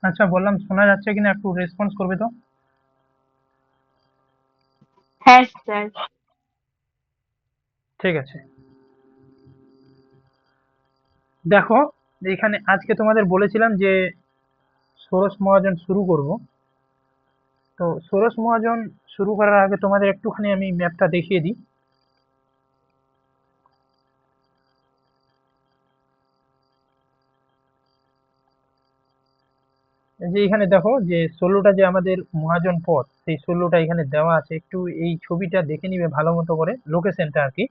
আচ্ছা, বললাম শোনা যাচ্ছে কিনা একটু রেসপন্স করবে তো। হ্যাঁ স্যার। ঠিক আছে, দেখো এখানে আজকে তোমাদের বলেছিলাম যে ষোড়শ মহাজন শুরু করব। তো ষোড়শ মহাজন শুরু করার আগে তোমাদের একটুখানি আমি ম্যাপটা দেখিয়ে দিই। এই যে এখানে দেখো যে 16টা যে আমাদের মহাজন পদ, সেই 16টা এখানে দেওয়া আছে। একটু এই ছবিটা দেখে নিবে ভালো মতো করে, লোকেশনটা আর কি।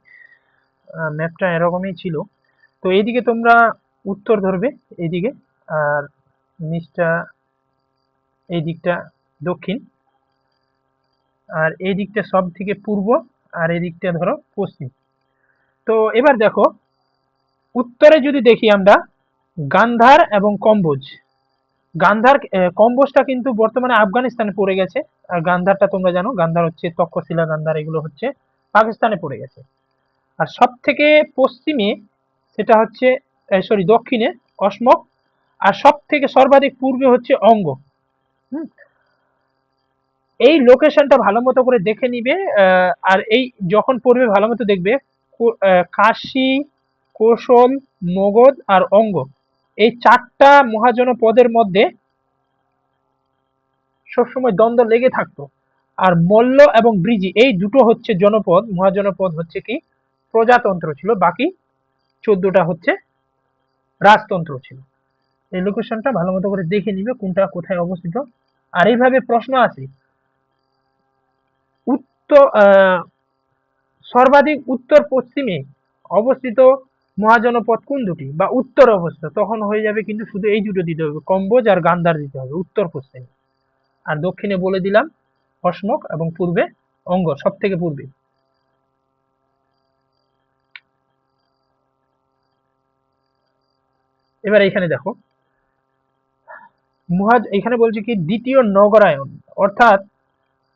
ম্যাপটা এরকমই ছিল। তো এইদিকে তোমরা উত্তর ধরবে, এইদিকে। আর নিচটা, এই দিকটা দক্ষিণ। আর এই দিকটা সব থেকে পূর্ব। আর এই দিকটা ধরো পশ্চিম। তো এবার দেখো, উত্তরে যদি দেখি আমরা গান্ধার এবং কম্বোজ। গান্ধার কম্বোজটা কিন্তু বর্তমানে আফগানিস্তানে পড়ে গেছে। আর গান্ধারটা তোমরা জানো, গান্ধার হচ্ছে তক্ষশিলা, গান্ধার এগুলো হচ্ছে পাকিস্তানে পড়ে গেছে। আর সব থেকে পশ্চিমে সেটা হচ্ছে, সরি, দক্ষিণে অসমক। আর সব থেকে সর্বাধিক পূর্বে হচ্ছে অঙ্গ। হুম, এই লোকেশনটা ভালো মতো করে দেখে নিবে। আর এই যখন পড়বে ভালো মতো দেখবে, কাশী, কোশল, মগধ আর অঙ্গ, এই চারটা মহাজনপদের মধ্যে সবসময় দ্বন্দ্ব লেগে থাকতো। আর মল্ল এবং ব্রিজি এই দুটো হচ্ছে জনপদ, মহাজনপদ হচ্ছে কি প্রজাতন্ত্র ছিল, বাকি 14টা হচ্ছে রাজতন্ত্র ছিল। এই লোকেশনটা ভালো মতো করে দেখে নিবে কোনটা কোথায় অবস্থিত। আর এইভাবে প্রশ্ন আছে, উত্তর সর্বাধিক উত্তর পশ্চিমে অবস্থিত মহাজনপদ কোন দুটি, বা উত্তর অবস্থিত, তখন হয়ে যাবে কিন্তু শুধু এই দুটো দিতে হবে, কম্বোজ আর গান্ধার দিতে হবে উত্তর পশ্চিমে। আর দক্ষিণে বলে দিলাম অসমক, এবং পূর্বে অঙ্গ, সব থেকে পূর্বে। এবার এখানে দেখো, এখানে বলছে কি দ্বিতীয় নগরায়ন, অর্থাৎ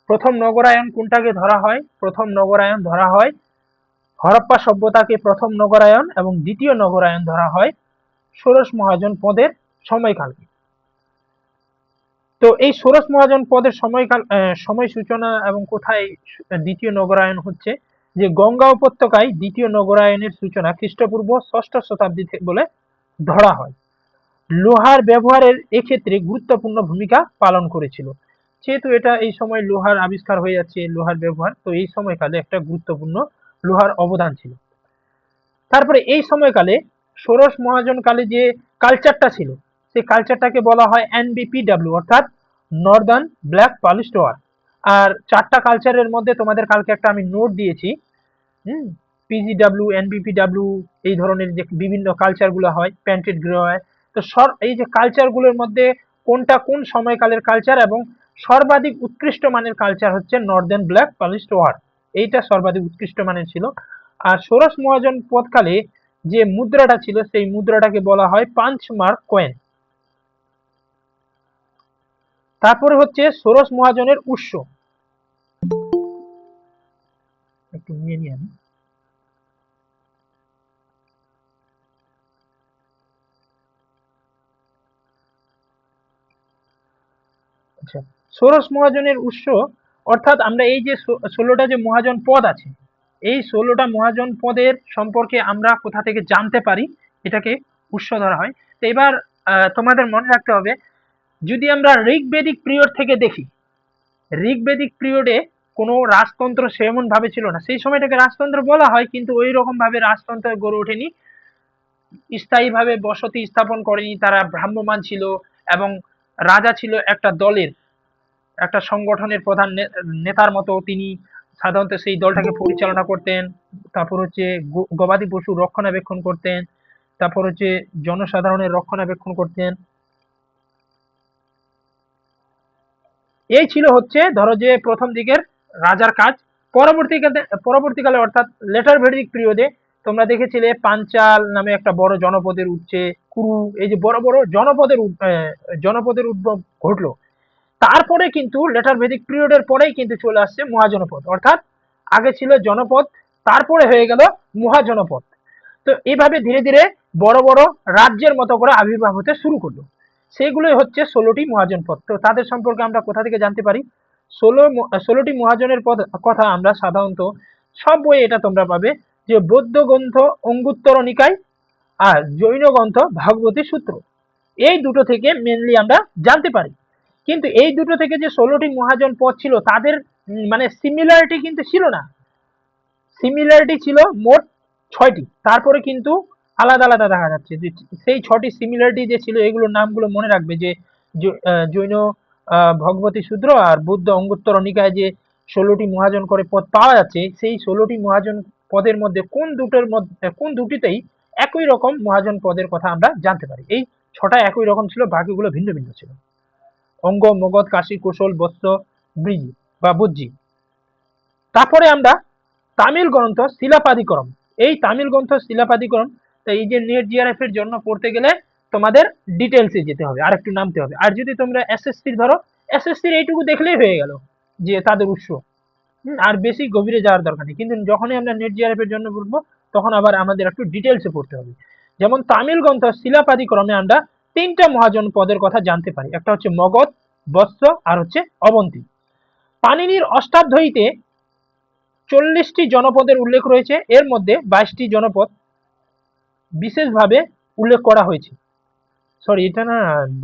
প্রথম নগরায়ন কোনটাকে ধরা হয়, প্রথম নগরায়ন ধরা হয় হরপ্পা সভ্যতাকে প্রথম নগরায়ন, এবং দ্বিতীয় নগরায়ন ধরা হয় ষোড়শ মহাজন পদের সময়কালকে। তো এই ষোড়শ মহাজন পদের সময়কাল, সময় সূচনা এবং কোথায় দ্বিতীয় নগরায়ন হচ্ছে, যে গঙ্গা উপত্যকায় দ্বিতীয় নগরায়নের সূচনা খ্রিস্টপূর্ব ষষ্ঠ শতাব্দী থেকে বলে ধরা হয়। লোহার ব্যবহারের এক্ষেত্রে গুরুত্বপূর্ণ ভূমিকা পালন করেছিল। যেহেতু এটা এই সময় লোহার আবিষ্কার হয়ে যাচ্ছে, লোহার ব্যবহার, তো এই সময়কালে একটা গুরুত্বপূর্ণ লোহার অবদান ছিল। তারপরে এই সময়কালে ষোড়শ মহাজনকালে যে কালচারটা ছিল, সেই কালচারটাকে বলা হয় এনবিপিডব্লিউ, অর্থাৎ নর্দার্ন ব্ল্যাক পলিশড ওয়ার। আর চারটা কালচারের মধ্যে তোমাদের কালকে একটা আমি নোট দিয়েছি। হুম, পিজিডব্লিউ, এনবিপিডব্লিউ, এই ধরনের যে বিভিন্ন কালচার গুলো হয়, প্যান্টেড গ্রে হয়। তো এই যে কালচার গুলোর মধ্যে কোনটা কোন সময়কালের কালচার, এবং সর্বাধিক উৎকৃষ্ট মানের কালচার হচ্ছে নর্দার্ন ব্ল্যাক পলিশড ওয়ার। এইটা সর্বাধিক উৎকৃষ্ট মানের ছিল। আর ষোড়শ মহাজন পদকালে যে মুদ্রাটা ছিল, সেই মুদ্রাটাকে বলা হয় পাঞ্চ মার্ক কয়েন। তারপরে হচ্ছে ষোড়শ মহাজনের উৎস। একটু নিয়ে নিয়ে আমি। আচ্ছা, ষোড়শ মহাজনের উৎস, অর্থাৎ আমরা এই যে 16টা যে মহাজন পদ আছে, এই 16টা মহাজন পদের সম্পর্কে আমরা কোথা থেকে জানতে পারি, এটাকে উৎস ধরা হয়। তো এবার তোমাদের মনে রাখতে হবে, যদি আমরা ঋগ্বেদিক পিরিয়ড থেকে দেখি, ঋগ্বেদিক পিরিয়ডে কোনো রাজতন্ত্র সেমন ভাবে ছিল না। সেই সময়টাকে রাজতন্ত্র বলা হয়, কিন্তু ওই রকম ভাবে রাজতন্ত্র গড়ে ওঠেনি, স্থায়ীভাবে বসতি স্থাপন করেনি, তারা ভ্রাম্যমান ছিল। এবং রাজা ছিল একটা দলের, একটা সংগঠনের প্রধান নেতার মতো, তিনি সাধারণত সেই দলটাকে পরিচালনা করতেন। তারপর হচ্ছে গবাদি পশু রক্ষণাবেক্ষণ করতেন। তারপর হচ্ছে জনসাধারণের রক্ষণাবেক্ষণ করতেন। এই ছিল হচ্ছে ধরো যে প্রথম দিকের রাজার কাজ। পরবর্তীকালে পরবর্তীকালে অর্থাৎ লেটার ভেদিক পিরিয়ডে তোমরা দেখেছিলে পাঞ্চাল নামে একটা বড় জনপদের উঠছে, কুরু, এই যে বড় বড় জনপদের উদ্ভব ঘটলো। তারপরে কিন্তু লেটার ভেদিক পিরিয়ডের পরেই কিন্তু চলে আসছে মহাজনপদ, অর্থাৎ আগে ছিল জনপদ, তারপরে হয়ে গেল মহাজনপদ। তো এইভাবে ধীরে ধীরে বড় বড় রাজ্যের মতো করে আবির্ভাব হতে শুরু করলো। সেগুলোই হচ্ছে 16টি মহাজন পদ। তো তাদের সম্পর্কে আমরা কোথা থেকে জানতে পারি? 16টি মহাজনের পদ কথা আমরা সাধারণত সব বইয়ে এটা তোমরা পাবে, যে বৌদ্ধ গ্রন্থ অঙ্গুত্তর নিকায় আর জৈন গ্রন্থ ভাগবতী সূত্র, এই দুটো থেকে মেনলি আমরা জানতে পারি। কিন্তু এই দুটো থেকে যে 16টি মহাজন পদ ছিল তাদের মানে সিমিলারিটি কিন্তু ছিল না, সিমিলারিটি ছিল মোট 6টি, তারপরে কিন্তু আলাদা আলাদা দেখা যাচ্ছে। যে সেই 6টি সিমিলারিটি যে ছিল এগুলোর নামগুলো মনে রাখবে, যে জৈন ভগবতী সূত্র আর বৌদ্ধ অঙ্গুত্তর নিকায় যে 16টি মহাজন করে পদ পাওয়া যাচ্ছে, সেই 16টি মহাজন পদের মধ্যে কোন দুটিতেই একই রকম মহাজন পদের কথা আমরা জানতে পারি। এই 6টা একই রকম ছিল, বাকিগুলো ভিন্ন ভিন্ন ছিল। অঙ্গ, মগধ, কাশী, কৌশল, বস্ত্র, ব্রিজি বা বুজ্জি। তারপরে আমরা তামিল গ্রন্থ শিলাপাদিকরম, এই তামিল গ্রন্থ শিলাপাদিকরম, তো এই যে নেট জিআরএফ এর জন্য পড়তে গেলে তোমাদের ডিটেলসে যেতে হবে, আর একটু নামতে হবে। আর যদি তোমরা এসএসসির ধরো, এসএসসির এইটুকু দেখলেই হয়ে গেল যে তাদের উৎস। আর বেশি গভীরে যাওয়ার দরকার নেই। কিন্তু যখনই আমরা নেট জিআরএফ এর জন্য পড়বো তখন আবার আমাদের একটু ডিটেলসে পড়তে হবে। যেমন তামিল গ্রন্থ শিলাপাদিক্রমে আমরা 3টা মহাজন পদের কথা জানতে পারি। একটা হচ্ছে মগধ, বৎস আর হচ্ছে অবন্তী। পাণিনির অষ্টাধ্যায়ীতে 40টি জনপদের উল্লেখ রয়েছে, এর মধ্যে 22টি জনপদ বিশেষভাবে উল্লেখ করা হয়েছে। সরি, এটা না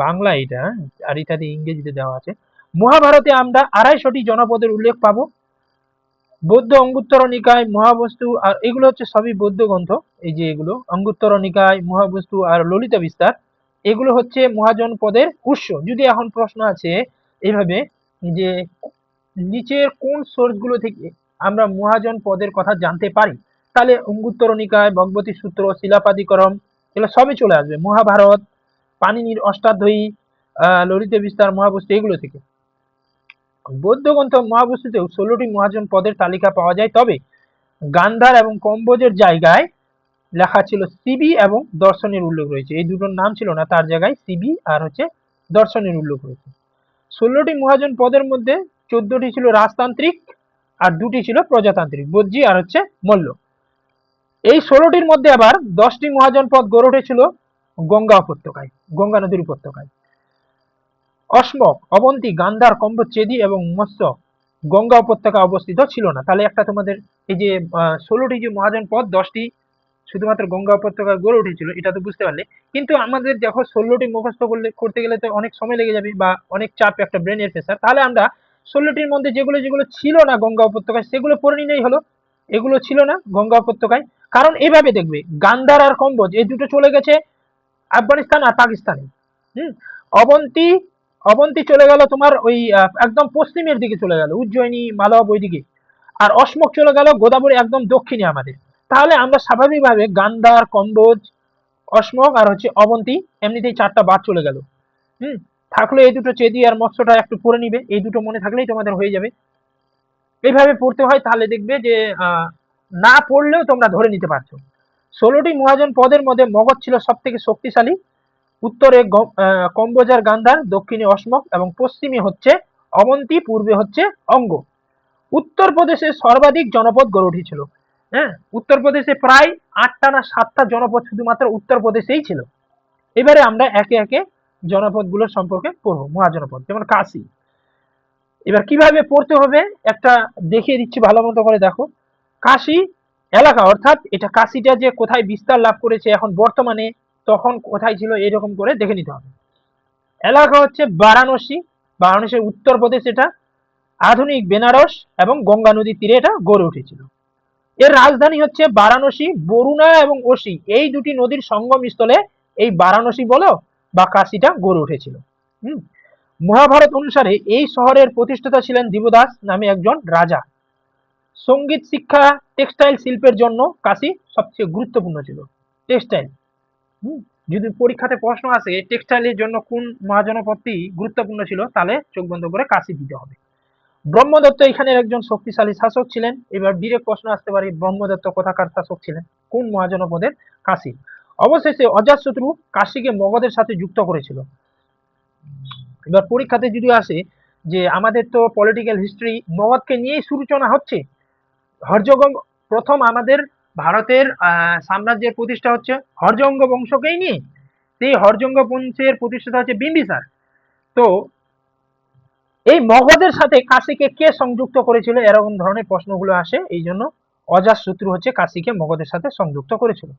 বাংলা, এটা আর এটাতে ইংরেজিতে দেওয়া আছে। মহাভারতে আমরা 250টি জনপদের উল্লেখ পাবো। বৌদ্ধ অঙ্গুত্তর নিকায়, মহাবস্তু আর এগুলো হচ্ছে সবই বৌদ্ধ গ্রন্থ। এই যে এগুলো অঙ্গুত্তর নিকায়, মহাবস্তু আর ললিতা বিস্তার, এগুলো হচ্ছে মহাজন পদের উৎস। যদি এখন প্রশ্ন আছে এইভাবে যে নিচের কোন সোর্স গুলো থেকে আমরা মহাজন পদের কথা জানতে পারি, তাহলে অঙ্গুত্তর নিকায়, ভগবতী সূত্র, শিলাপাদিকরম, এগুলো সবই চলে আসবে। মহাভারত, পাণিনির অষ্টাধ্যায়ী, ললিতা বিস্তার, মহাবস্তু, এগুলো থেকে। বৌদ্ধ গ্রন্থ মহাবস্তুতেও 16টি মহাজন পদের তালিকা পাওয়া যায়, তবে গান্ধার এবং কম্বোজের জায়গায় লেখা ছিল সিবি এবং দর্শনের উল্লেখ রয়েছে। এই দুটোর নাম ছিল না, তার জায়গায় সিবি আর হচ্ছে দর্শনের উল্লেখ রয়েছে। 16টি মহাজন পদের মধ্যে 14টি ছিল রাজতান্ত্রিক আর 2টি ছিল প্রজাতান্ত্রিক, বজ্জি আর হচ্ছে মল্ল। এই 16টির মধ্যে আবার 10টি মহাজন পদ গড়ে উঠেছিল গঙ্গা উপত্যকায়, গঙ্গা নদীর উপত্যকায়। অসমক, অবন্তী, গান্ধার, কম্বোজ, চেদি এবং মৎস্য গঙ্গা উপত্যকা অবস্থিত ছিল না। তাহলে একটা তোমাদের এই যে 16টি যে মহাজন পদ, 10টি শুধুমাত্র গঙ্গা উপত্যকায় গড়ে উঠেছিল, এটা তো বুঝতে পারলে। কিন্তু আমাদের দেখো 16টি মুখস্থ করতে গেলে তো অনেক সময় লেগে যাবে বা অনেক চাপ, একটা ব্রেনের প্রেসার। তাহলে আমরা 16টির মধ্যে যেগুলো যেগুলো ছিল না গঙ্গা উপত্যকায় সেগুলো পড়ে নিলেই হলো। এগুলো ছিল না গঙ্গা উপত্যকায়, কারণ এইভাবে দেখবে গান্ধার আর কম্বোজ এই দুটো চলে গেছে আফগানিস্তান আর পাকিস্তানে। হুম, অবন্তী অবন্তী চলে গেল তোমার ওই একদম পশ্চিমের দিকে চলে গেল, উজ্জয়িনী, মালব ওইদিকে। আর অসমক চলে গেল গোদাবরী একদম দক্ষিণে আমাদের। তাহলে আমরা স্বাভাবিকভাবে গান্ধার, কম্বোজ, অসমক আর হচ্ছে অবন্তী, এমনিতেই 4টা বাদ চলে গেল। হুম, থাকলে এই দুটো চেদি আর মৎস্যটা একটু পড়ে নিবে, এই দুটো মনে থাকলেই তোমাদের হয়ে যাবে। এইভাবে পড়তে হয়, তাহলে দেখবে যে না পড়লেও তোমরা ধরে নিতে পারছো। 16টি মহাজন পদের মধ্যে মগধ ছিল সব থেকে শক্তিশালী। উত্তরে কম্বোজ আর গান্ধার, দক্ষিণে অসমক এবং পশ্চিমে হচ্ছে অবন্তী, পূর্বে হচ্ছে অঙ্গ। উত্তরপ্রদেশে সর্বাধিক জনপদ গড়ে উঠেছিল। হ্যাঁ, উত্তরপ্রদেশে প্রায় 8টা না 7টা জনপদ শুধুমাত্র উত্তরপ্রদেশেই ছিল। এবারে আমরা একে একে জনপদগুলোর সম্পর্কে পড়বো। মহাজনপদ যেমন কাশী, এবার কিভাবে পড়তে হবে একটা দেখিয়ে দিচ্ছি, ভালো মতো করে দেখো। কাশী এলাকা, অর্থাৎ এটা কাশীটা যে কোথায় বিস্তার লাভ করেছে এখন বর্তমানে, তখন কোথায় ছিল, এরকম করে দেখে নিতে হবে। এলাকা হচ্ছে বারাণসী, বারাণসীর উত্তরপ্রদেশ এটা। আধুনিক বেনারস এবং গঙ্গা নদীর তীরে এটা গড়ে উঠেছিল। এর রাজধানী হচ্ছে বারাণসী। বরুণা এবং অসি এই দুটি নদীর সঙ্গম স্থলে এই বারাণসী বলো বা কাশীটা গড়ে উঠেছিল। হুম, মহাভারত অনুসারে এই শহরের প্রতিষ্ঠাতা ছিলেন দেবদাস নামে একজন রাজা। সঙ্গীত শিক্ষা, টেক্সটাইল শিল্পের জন্য কাশী সবচেয়ে গুরুত্বপূর্ণ ছিল। টেক্সটাইল, যদি পরীক্ষাতে প্রশ্ন আসে টেক্সটাইলের জন্য কোন মহাজনপদটি গুরুত্বপূর্ণ ছিল, তাহলে চোখ বন্ধ করে কাশী দিতে হবে। ব্রহ্মদত্ত এখানের একজন শক্তিশালী শাসক ছিলেন। এবার ডিরেক্ট প্রশ্ন আসতে পারে ব্রহ্মদত্ত কোথাকার শাসক ছিলেন, কোন মহাজনপদের? কাশী। অবশেষে অজাতশত্রু কাশীকে মগধের সাথে যুক্ত করেছিল। এবার পরীক্ষাতে যদি আসে যে আমাদের তো পলিটিক্যাল হিস্ট্রি মগধকে নিয়েই সূচনা হচ্ছে, হর্যগঙ্গ প্রথম আমাদের ভারতের সাম্রাজ্যের প্রতিষ্ঠা হচ্ছে হর্যঙ্গ বংশকেই নিয়ে। সেই হরজঙ্গ বংশের প্রতিষ্ঠাতা হচ্ছে বিম্বিসার। তো এই মগধের সাথে কাশীকে কে সংযুক্ত করেছিল, এরকম ধরনের প্রশ্নগুলো আসে, এই জন্য অজাতশত্রু হচ্ছে কাশীকে মগধের সাথে সংযুক্ত করেছিল।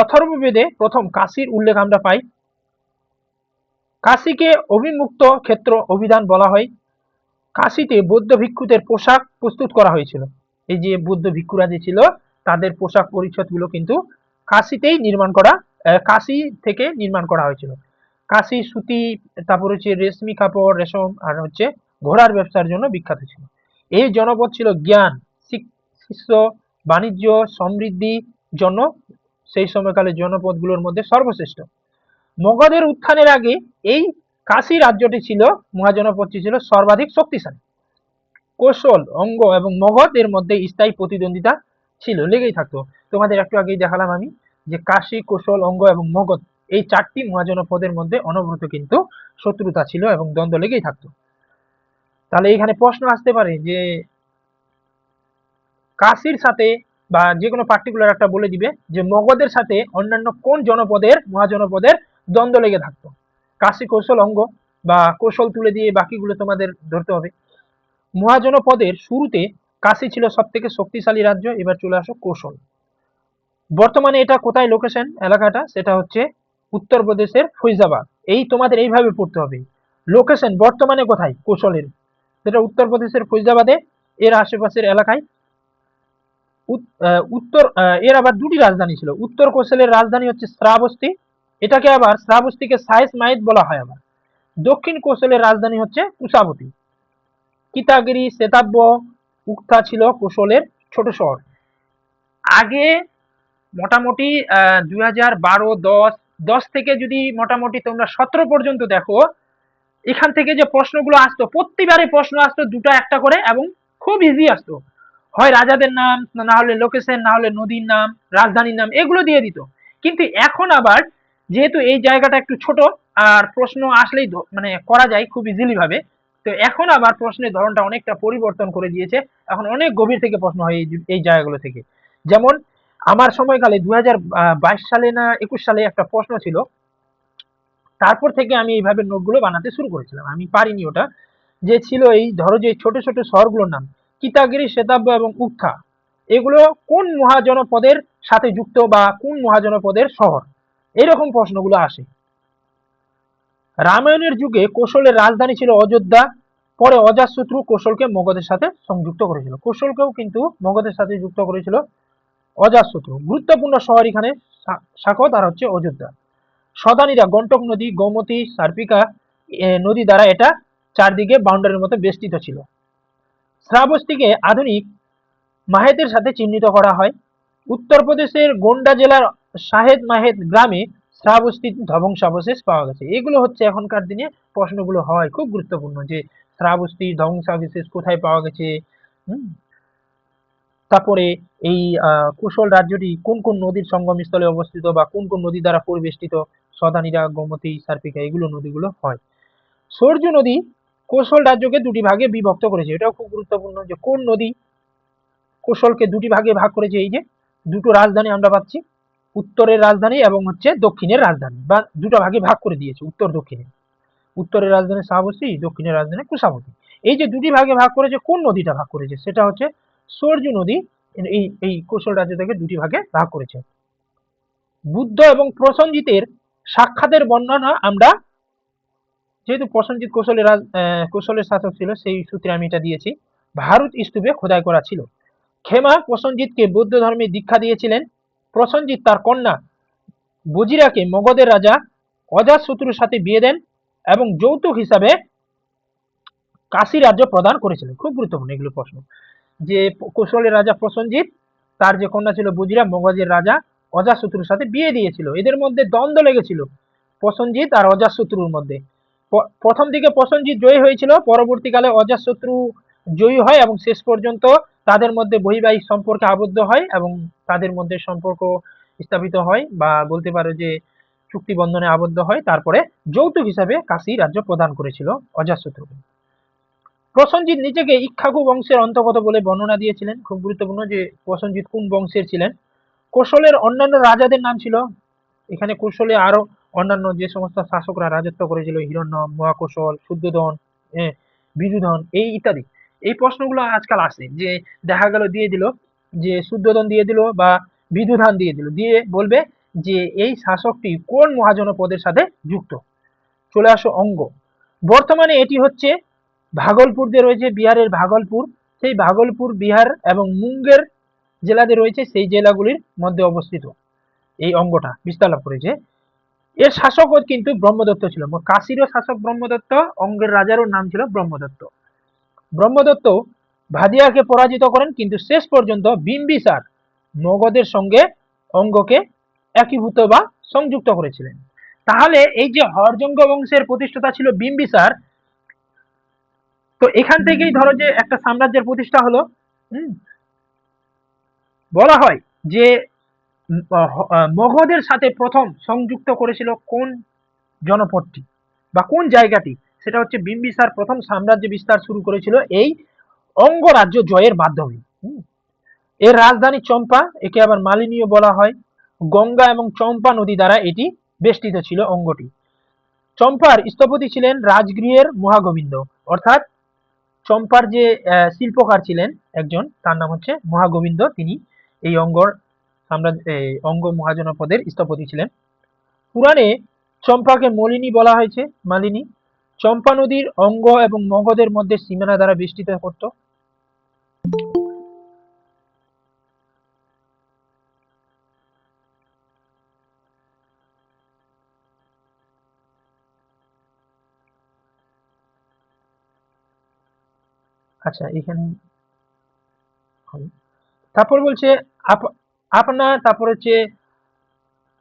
অথর্ববেদে প্রথম কাশীর উল্লেখ আমরা পাই। কাশীকে অভিমুক্ত ক্ষেত্র অভিধান বলা হয়। কাশীতে বৌদ্ধ ভিক্ষুদের পোশাক প্রস্তুত করা হয়েছিল। এই যে বৌদ্ধ ভিক্ষুরা যে ছিল তাদের পোশাক পরিচ্ছদ গুলো কিন্তু কাশীতেই নির্মাণ করা, কাশী থেকে নির্মাণ করা হয়েছিল। কাশী সুতি, তারপর হচ্ছে রেশমি কাপড়, রেশম, আর হচ্ছে ঘোড়ার ব্যবসার জন্য বিখ্যাত ছিল। এই জনপদ ছিল জ্ঞান, শিষ্য, বাণিজ্য, সমৃদ্ধির জন্য সেই সময়কালের জনপদগুলোর মধ্যে সর্বশ্রেষ্ঠ। মগধের উত্থানের আগে এই কাশী রাজ্যটি ছিল, মহাজনপদটি ছিল সর্বাধিক শক্তিশালী। কৌশল, অঙ্গ এবং মগধ এর মধ্যে স্থায়ী প্রতিদ্বন্দ্বিতা ছিল, লেগেই থাকতো। তোমাদের একটু আগেই দেখালাম আমি যে কাশী, কৌশল, অঙ্গ এবং মগধ এই চারটি মহাজনপদের মধ্যে অনবরত কিন্তু শত্রুতা ছিল এবং দ্বন্দ্ব লেগেই থাকতো। তাহলে এখানে প্রশ্ন আসতে পারে যে কাশীর সাথে বা যে কোনো পার্টিকুলার একটা বলে দিবে যে মগধের সাথে অন্যান্য কোন জনপদের, মহাজনপদের দ্বন্দ্ব লেগে থাকতো। কাশী, কৌশল, অঙ্গ বা কৌশল তুলে দিয়ে বাকিগুলো তোমাদের ধরতে হবে। মহাজনপদের শুরুতে কাশী ছিল সব থেকে শক্তিশালী রাজ্য। এবার চলে আসো কৌশল। বর্তমানে এটা কোথায় লোকেশন এলাকাটা, সেটা হচ্ছে উত্তরপ্রদেশের ফৈজাবাদ। এই তোমাদের এইভাবে পড়তে হবে, লোকেশন বর্তমানে কোথায় কৌশলের, সেটা উত্তরপ্রদেশের ফৈজাবাদে, এর আশেপাশের এলাকায়। এর আবার দুটি রাজধানী ছিল। উত্তর কৌশলের রাজধানী হচ্ছে শ্রাবস্তী, এটাকে আবার শ্রাবস্তীকে সাইস মাইত বলা হয়। আবার দক্ষিণ কৌশলের রাজধানী হচ্ছে কুশাবতী। কিতাগিরি, শ্বেতাব্য, উক্তা ছিল কৌশলের ছোট শহর। আগে মোটামুটি 2012-10 থেকে যদি মোটামুটি তোমরা 17 পর্যন্ত দেখো, এখান থেকে যে প্রশ্নগুলো আসতো প্রতিবারে প্রশ্ন আসতো দুটো একটা করে এবং খুব ইজি আসতো। হয় রাজাদের নাম, না হলে লোকেশন, না হলে নদীর নাম, রাজধানীর নাম, এগুলো দিয়ে দিত। কিন্তু এখন আবার যেহেতু এই জায়গাটা একটু ছোট আর প্রশ্ন আসলেই মানে করা যায় খুব ইজিলি ভাবে, তো এখন আবার প্রশ্নের ধরনটা অনেকটা পরিবর্তন করে দিয়েছে। এখন অনেক গভীর থেকে প্রশ্ন হয় এই জায়গাগুলো থেকে। যেমন আমার সময়কালে 2022 সালে না 21 সালে একটা প্রশ্ন ছিল, তারপর থেকে আমি এইভাবে নোটগুলো বানাতে শুরু করেছিলাম। আমি পারিনি ওটা, যে ছিল এই ধরো যে ছোট ছোট শহরগুলোর নাম কিতাগিরি, শ্বেতাব্য এবং উক্তা, এগুলো কোন মহাজনপদের সাথে যুক্ত বা কোন মহাজনপদের শহর, এরকম প্রশ্নগুলো আসে। রামায়ণের যুগে কৌশলের রাজধানী ছিল অযোধ্যা। পরে অজাতশত্রু কৌশলকে মগধের সাথে সংযুক্ত করেছিল, কৌশলকেও কিন্তু মগধের সাথে যুক্ত করেছিল অজাতশত্রু। গুরুত্বপূর্ণ শহর এখানে সাকত আর হচ্ছে অযোধ্যা। সদানীরা গন্ডক নদী, গোমতী, সার্পিকা নদী দ্বারা এটা চারদিকে বাউন্ডারির মতো বেষ্টিত ছিল। শ্রাবস্তীকে আধুনিক মাহেতের সাথে চিহ্নিত করা হয়। উত্তরপ্রদেশের গোন্ডা জেলার শাহেদ মাহেদ গ্রামে শ্রাবস্তীর ধ্বংসাবশেষ পাওয়া গেছে। এগুলো হচ্ছে এখনকার দিনে প্রশ্নগুলো হয়, খুব গুরুত্বপূর্ণ, যে শ্রাবস্তীর ধ্বংসাবশেষ কোথায় পাওয়া গেছে। তারপরে এই কুশল রাজ্যটি কোন কোন নদীর সঙ্গমস্থলে অবস্থিত বা কোন কোন নদী দ্বারা পরিবেষ্টিত, সদানীরা, গোমতী, সার্পিকা, এগুলো নদীগুলো হয়। সরজু নদী কৌশল রাজ্যকে দুটি ভাগে বিভক্ত করেছে, এটাও খুব গুরুত্বপূর্ণ, যে কোন নদী কৌশলকে দুটি ভাগে ভাগ করেছে। এই যে দুটো রাজধানী আমরা পাচ্ছি, উত্তরের রাজধানী এবং হচ্ছে দক্ষিণের রাজধানী, বা দুটো ভাগে ভাগ করে দিয়েছে উত্তর দক্ষিণে। উত্তরের রাজধানী শ্রাবস্তী, দক্ষিণের রাজধানী কুশাবতী। এই যে দুটি ভাগে ভাগ করেছে, কোন নদীটা ভাগ করেছে, সেটা হচ্ছে সরজু নদী। এই এই কৌশল রাজ্য থেকে দুটি ভাগে ভাগ করেছে। বুদ্ধ এবং প্রসেনজিতের সাক্ষাতের বর্ণনা আমরা, যেহেতু প্রসেনজিৎ কৌশলের শাসক ছিল, সেই সূত্রে আমি এটা দিয়েছি। ভারত স্তূপে খোদাই করা ছিল। খেমা প্রসেনজিৎকে বৌদ্ধ ধর্মে দীক্ষা দিয়েছিলেন। প্রসেনজিৎ তার কন্যা বজিরাকে মগধের রাজা অজাতশত্রুর সাথে বিয়ে দেন এবং যৌতুক হিসাবে কাশী রাজ্য প্রদান করেছিলেন। খুব গুরুত্বপূর্ণ এগুলো প্রশ্ন, যে কৌশলের রাজা প্রসেনজিৎ তার যে কন্যা ছিল বজিরা, মগধের রাজা অজাতশত্রুর সাথে বিয়ে দিয়েছিল। এদের মধ্যে দ্বন্দ্ব লেগেছিল প্রসেনজিৎ আর অজাতশত্রুর মধ্যে। প্রথম দিকে প্রসেনজিৎ জয়ী হয়েছিল, পরবর্তীকালে অজাতশত্রু জয়ী হয় এবং শেষ পর্যন্ত তাদের মধ্যে বৈবাহিক সম্পর্কে আবদ্ধ হয় এবং তাদের মধ্যে সম্পর্ক স্থাপিত হয়, বা বলতে পারো যে চুক্তি বন্ধনে আবদ্ধ হয়। তারপরে যৌতুক হিসাবে কাশী রাজ্য প্রদান করেছিল অজাতশত্রুকে। প্রসেনজিৎ নিজেকে ইক্ষ্বাকু বংশের অন্তর্গত বলে বর্ণনা দিয়েছিলেন। খুব গুরুত্বপূর্ণ যে প্রসেনজিৎ কোন বংশের ছিলেন। কৌশলের অন্যান্য রাজাদের নাম ছিল, এখানে কৌশলে আরো অন্যান্য যে সমস্ত শাসকরা রাজত্ব করেছিল, হিরণ্যক, মহাকৌশল, শুদ্ধোধন, বিদুধন, এই ইত্যাদি। এই প্রশ্নগুলো আজকাল আসে যে দেখা গেল দিয়ে দিল যে শুদ্ধোধন দিয়ে দিল বা বিদুধান দিয়ে দিল, দিয়ে বলবে যে এই শাসকটি কোন মহাজনপদের সাথে যুক্ত। চলে আসো অঙ্গ। বর্তমানে এটি হচ্ছে ভাগলপুর যে রয়েছে, বিহারের ভাগলপুর, সেই ভাগলপুর, বিহার এবং মুঙ্গের জেলাতে রয়েছে, সেই জেলাগুলির মধ্যে অবস্থিত এই অঙ্গটা বিস্তার লাভ করেছে। এর শাসকও কিন্তু ব্রহ্মদত্ত ছিল। কাশীরও শাসক ব্রহ্মদত্ত, অঙ্গের রাজারও নাম ছিল ব্রহ্মদত্ত। ব্রহ্মদত্ত ভাদিয়াকে পরাজিত করেন, কিন্তু শেষ পর্যন্ত বিম্বিসার মগধের সঙ্গে অঙ্গকে একীভূত বা সংযুক্ত করেছিলেন। তাহলে এই যে হরজঙ্গ বংশের প্রতিষ্ঠাতা ছিল বিম্বিসার, তো এখান থেকেই ধরো যে একটা সাম্রাজ্যের প্রতিষ্ঠা হলো। হুম, বলা হয় যে মগধের সাথে প্রথম সংযুক্ত করেছিল কোন জনপদটি বা কোন জায়গাটি, সেটা হচ্ছে বিম্বিসার প্রথম সাম্রাজ্য বিস্তার শুরু করেছিল এই অঙ্গরাজ্য জয়ের মাধ্যমে। এর রাজধানী চম্পা, একে আবার মালিনীও বলা হয়। গঙ্গা এবং চম্পা নদী দ্বারা এটি বেষ্টিত ছিল অঙ্গটি। চম্পার স্থপতি ছিলেন রাজগৃহের মহাগোবিন্দ, অর্থাৎ চম্পার যে শিল্পকার ছিলেন একজন, তার নাম হচ্ছে মহাগোবিন্দ, তিনি এই অঙ্গ মহাজনপদের স্থপতি ছিলেন। পুরাণে চম্পাকে মলিনী বলা হয়েছে, মালিনী। চম্পা নদীর অঙ্গ এবং মগধের মধ্যে সীমানা দ্বারা বেষ্টিত করত। আচ্ছা, এখানে হবে। তারপর বলছে তারপর হচ্ছে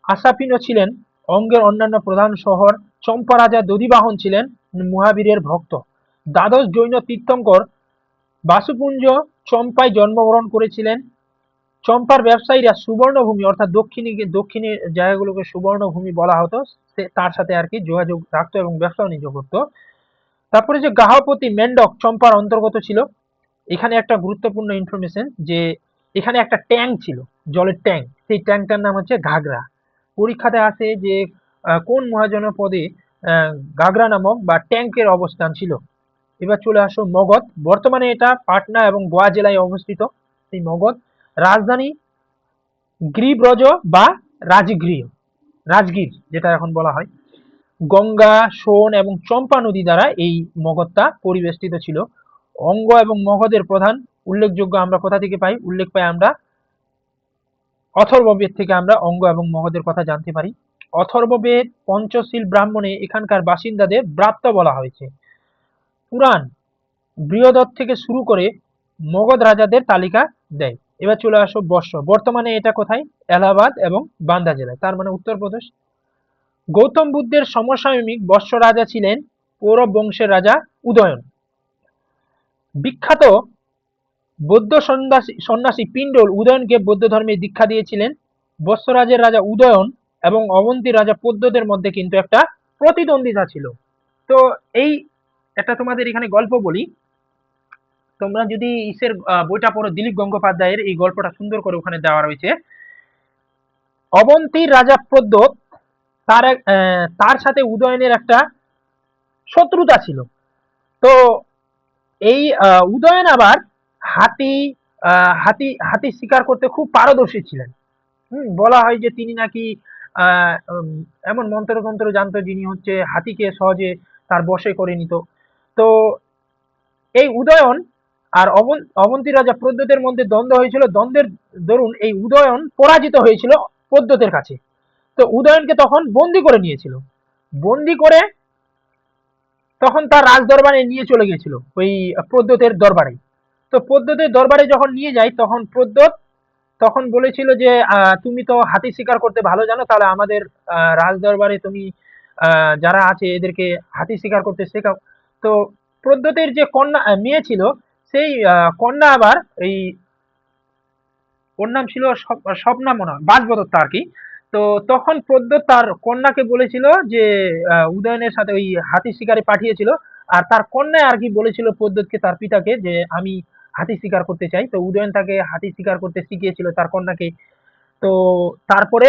আসাপিনো ছিলেন অঙ্গের অন্যান্য প্রধান শহর। চম্পা রাজা দধিবাহন ছিলেন মহাবীরের ভক্ত। দ্বাদশ জৈন তীর্থঙ্কর বাসুপুঞ্জ চম্পায় জন্মগ্রহণ করেছিলেন। চম্পার ব্যবসায়ীরা সুবর্ণভূমি, অর্থাৎ দক্ষিণী জায়গাগুলোকে সুবর্ণভূমি বলা হতো, তার সাথে আর কি যোগাযোগ রাখতো এবং ব্যবসা বাণিজ্য করতো। তারপরে যে গাহাপতি মেন্ডক চম্পার অন্তর্গত ছিল। এখানে একটা গুরুত্বপূর্ণ ইনফরমেশন যে এখানে একটা ট্যাঙ্ক ছিল, জলের ট্যাঙ্ক, সেই ট্যাঙ্কটার নাম হচ্ছে ঘাগরা। পরীক্ষাতে আসে যে কোন মহাজনপদে ঘাগরা নামক বা ট্যাঙ্কের অবস্থান ছিল। এবার চলে আসো মগধ। বর্তমানে এটা পাটনা এবং গোয়া জেলায় অবস্থিত। এই মগধ রাজধানী গিরিব্রজ বা রাজগৃহ, রাজগীর যেটা এখন বলা হয়। গঙ্গা, সোন এবং চম্পা নদী দ্বারা এই মগধটা পরিবেষ্টিত ছিল। অঙ্গ এবং মগধের প্রধান উল্লেখযোগ্য আমরা কোথা থেকে পাই? উল্লেখ পাই আমরা অথর্ববেদ থেকে, আমরা অঙ্গ এবং মগধের কথা জানতে পারি। অথর্ববেদ পঞ্চশীল ব্রাহ্মণে এখানকার বাসিন্দাদের ব্রাত্য বলা হয়েছে। পুরাণ বৃহদত্ত থেকে শুরু করে মগধ রাজাদের তালিকা দেয়। এবার চলে আসো বর্ষ। বর্তমানে এটা কোথায়? এলাহাবাদ এবং বান্দা জেলায়, তার মানে উত্তরপ্রদেশ। গৌতম বুদ্ধের সমসাময়িক বর্ষ রাজা ছিলেন পৌরব বংশের রাজা উদয়ন। বিখ্যাত বৌদ্ধ সন্ন্যাসী পিণ্ডল উদয়নকে বৌদ্ধ ধর্মে দীক্ষা দিয়েছিলেন। বৎসরাজের রাজা উদয়ন এবং অবন্তীর রাজা পদ্মদের মধ্যে কিন্তু একটা প্রতিদ্বন্দ্বিতা ছিল। তো এই একটা তোমাদের এখানে গল্প বলি। তোমরা যদি ইসের বইটা পড়ো, দিলীপ গঙ্গোপাধ্যায়ের এই গল্পটা সুন্দর করে ওখানে দেওয়া রয়েছে। অবন্তীর রাজা প্রদ্যোৎ, তার সাথে উদয়নের একটা শত্রুতা ছিল। তো এই উদয়ন আবার হাতি হাতি শিকার করতে খুব পারদর্শী ছিলেন। বলা হয় যে তিনি নাকি এমন মন্ত্রতন্ত্র জানতো, যিনি হচ্ছে হাতিকে সহজে তার বশে করে নিত। তো এই উদয়ন আর অবন্তী রাজা প্রদ্যোতের মধ্যে দ্বন্দ্ব হয়েছিল। দ্বন্দ্বের দরুন এই উদয়ন পরাজিত হয়েছিল প্রদ্যোতের কাছে। তো উদয়নকে তখন বন্দি করে নিয়েছিল। বন্দি করে তখন তার রাজ দরবারে নিয়ে চলে গেছিল ওই প্রদ্যোতের দরবারে। তো প্রদ্যোতের দরবারে যখন নিয়ে যায়, তখন প্রদ্যোত তখন বলেছিল যে তুমি তো হাতি শিকার করতে ভালো জানো, তাহলে আমাদের রাজ দরবারে তুমি যারা আছে এদেরকে হাতি শিকার করতে শেখাও। তো প্রদ্যোতের যে কন্যা মেয়ে ছিল, সেই কন্যা আবার এই ওর নাম ছিল স্বপ্না মনে হয়, বাজবদত্তা আর কি। তো তখন প্রদ্যোৎ তার কন্যাকে বলেছিল যে উদয়নের সাথে ওই হাতি শিকারে পাঠিয়েছিল, আর তার কন্যা আর কি বলেছিল প্রদ্যোৎকে, তার পিতাকে, যে আমি হাতি শিকার করতে চাই। তো উদয়ন তাকে হাতি শিকার করতে শিখিয়েছিল তার কন্যাকে। তো তারপরে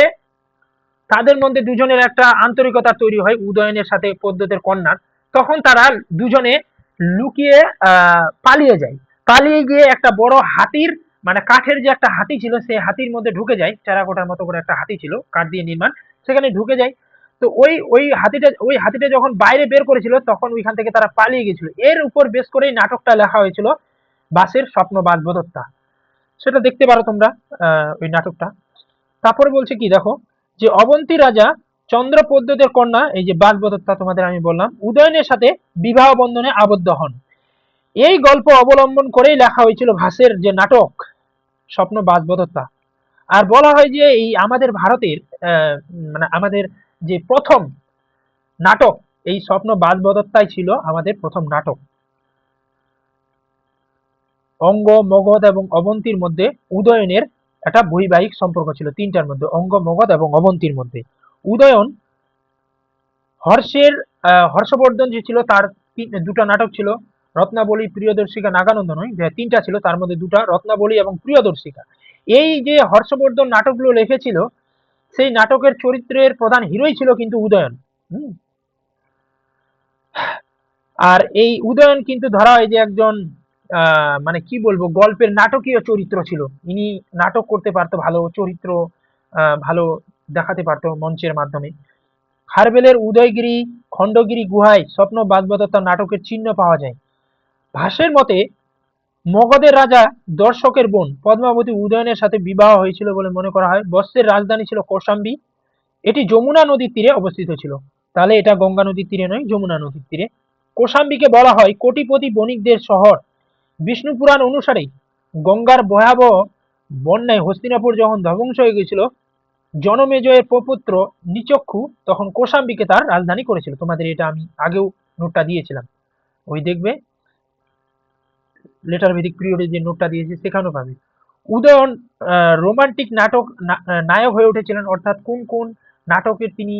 তাদের মধ্যে দুজনের একটা আন্তরিকতা তৈরি হয় উদয়নের সাথে পদ্মতের কন্যার। তখন তারা দুজনে লুকিয়ে পালিয়ে যায়। পালিয়ে গিয়ে একটা বড় হাতির, মানে কাঠের যে একটা হাতি ছিল সেই হাতির মধ্যে ঢুকে যায়। টেরাকোটার মতো করে একটা হাতি ছিল কাঠ দিয়ে নির্মাণ, সেখানে ঢুকে যায়। তো ওই হাতিটা যখন বাইরে বের করেছিল তখন ওইখান থেকে তারা পালিয়ে গেছিল। এর উপর বেশ করেই নাটকটা লেখা হয়েছিল বাসের স্বপ্ন বাসবদত্তা। সেটা দেখতে পারো তোমরা ওই নাটকটা। তারপরে বলছে কি দেখো, যে অবন্তী রাজা চন্দ্রপদ্মদের কন্যা এই যে বাসবদত্তা তোমাদের আমি বললাম উদয়নের সাথে বিবাহ বন্ধনে আবদ্ধ হন। এই গল্প অবলম্বন করেই লেখা হয়েছিল ভাসের যে নাটক স্বপ্ন বাসবদত্তা। আর বলা হয় যে এই আমাদের ভারতের মানে আমাদের যে প্রথম নাটক এই স্বপ্ন বাসবদত্তাই ছিল আমাদের প্রথম নাটক। অঙ্গ, মগধ এবং অবন্তীর মধ্যে উদয়নের একটা বৈবাহিক সম্পর্ক ছিল তিনটার মধ্যে, অঙ্গ, মগধ এবং অবন্তীর মধ্যে। উদয়ন হর্ষের হর্ষবর্ধন যে ছিল তার দুটো নাটক ছিল, রত্নাবলী, প্রিয়দর্শিকা, নাগানন্দনই, যে তিনটা ছিল তার মধ্যে দুটা রত্নাবলী এবং প্রিয়দর্শিকা। এই যে হর্ষবর্ধন নাটকগুলো লিখেছিল সেই নাটকের চরিত্রের প্রধান হিরোই ছিল কিন্তু উদয়ন। হুম। আর এই উদয়ন কিন্তু ধরা হয় যে একজন মানে কি বলবো গল্পের নাটকীয় চরিত্র ছিল। ইনি নাটক করতে পারতো, ভালো চরিত্র ভালো দেখাতে পারতো মঞ্চের মাধ্যমে। খারবেলের উদয়গিরি, খণ্ডগিরি গুহায় স্বপ্ন বাসবদত্তা নাটকের চিহ্ন পাওয়া যায়। ভাষ্যের মতে মগধের রাজা দর্শকের বোন পদ্মাবতী উদয়নের সাথে বিবাহ হয়েছিল বলে মনে করা হয়। বৎসের রাজধানী ছিল কৌশাম্বী। এটি যমুনা নদীর তীরে অবস্থিত ছিল। তাহলে এটা গঙ্গা নদীর তীরে নয়, যমুনা নদীর তীরে। কৌশাম্বীকে বলা হয় কোটিপতি বণিকদের শহর। বিষ্ণু পুরাণ অনুসারে গঙ্গার ভয়াবহ বন্যায় হস্তিনাপুর যখন ধ্বংস হয়ে গেছিল, জনমেজয়ের প্রপুত্র নিচক্ষু তখন কৌশাম্বীকে তার রাজধানী করেছিল। তোমাদের এটা আমি আগেও নোটটা দিয়েছিলাম, ওই দেখবে লেটার ভিত্তিক পিরিয়ডে যে নোটটা দিয়েছি সেখানেও পাবে। উদয়ন রোমান্টিক নাটক নায়ক হয়ে উঠেছিলেন, অর্থাৎ কোন কোন নাটকের তিনি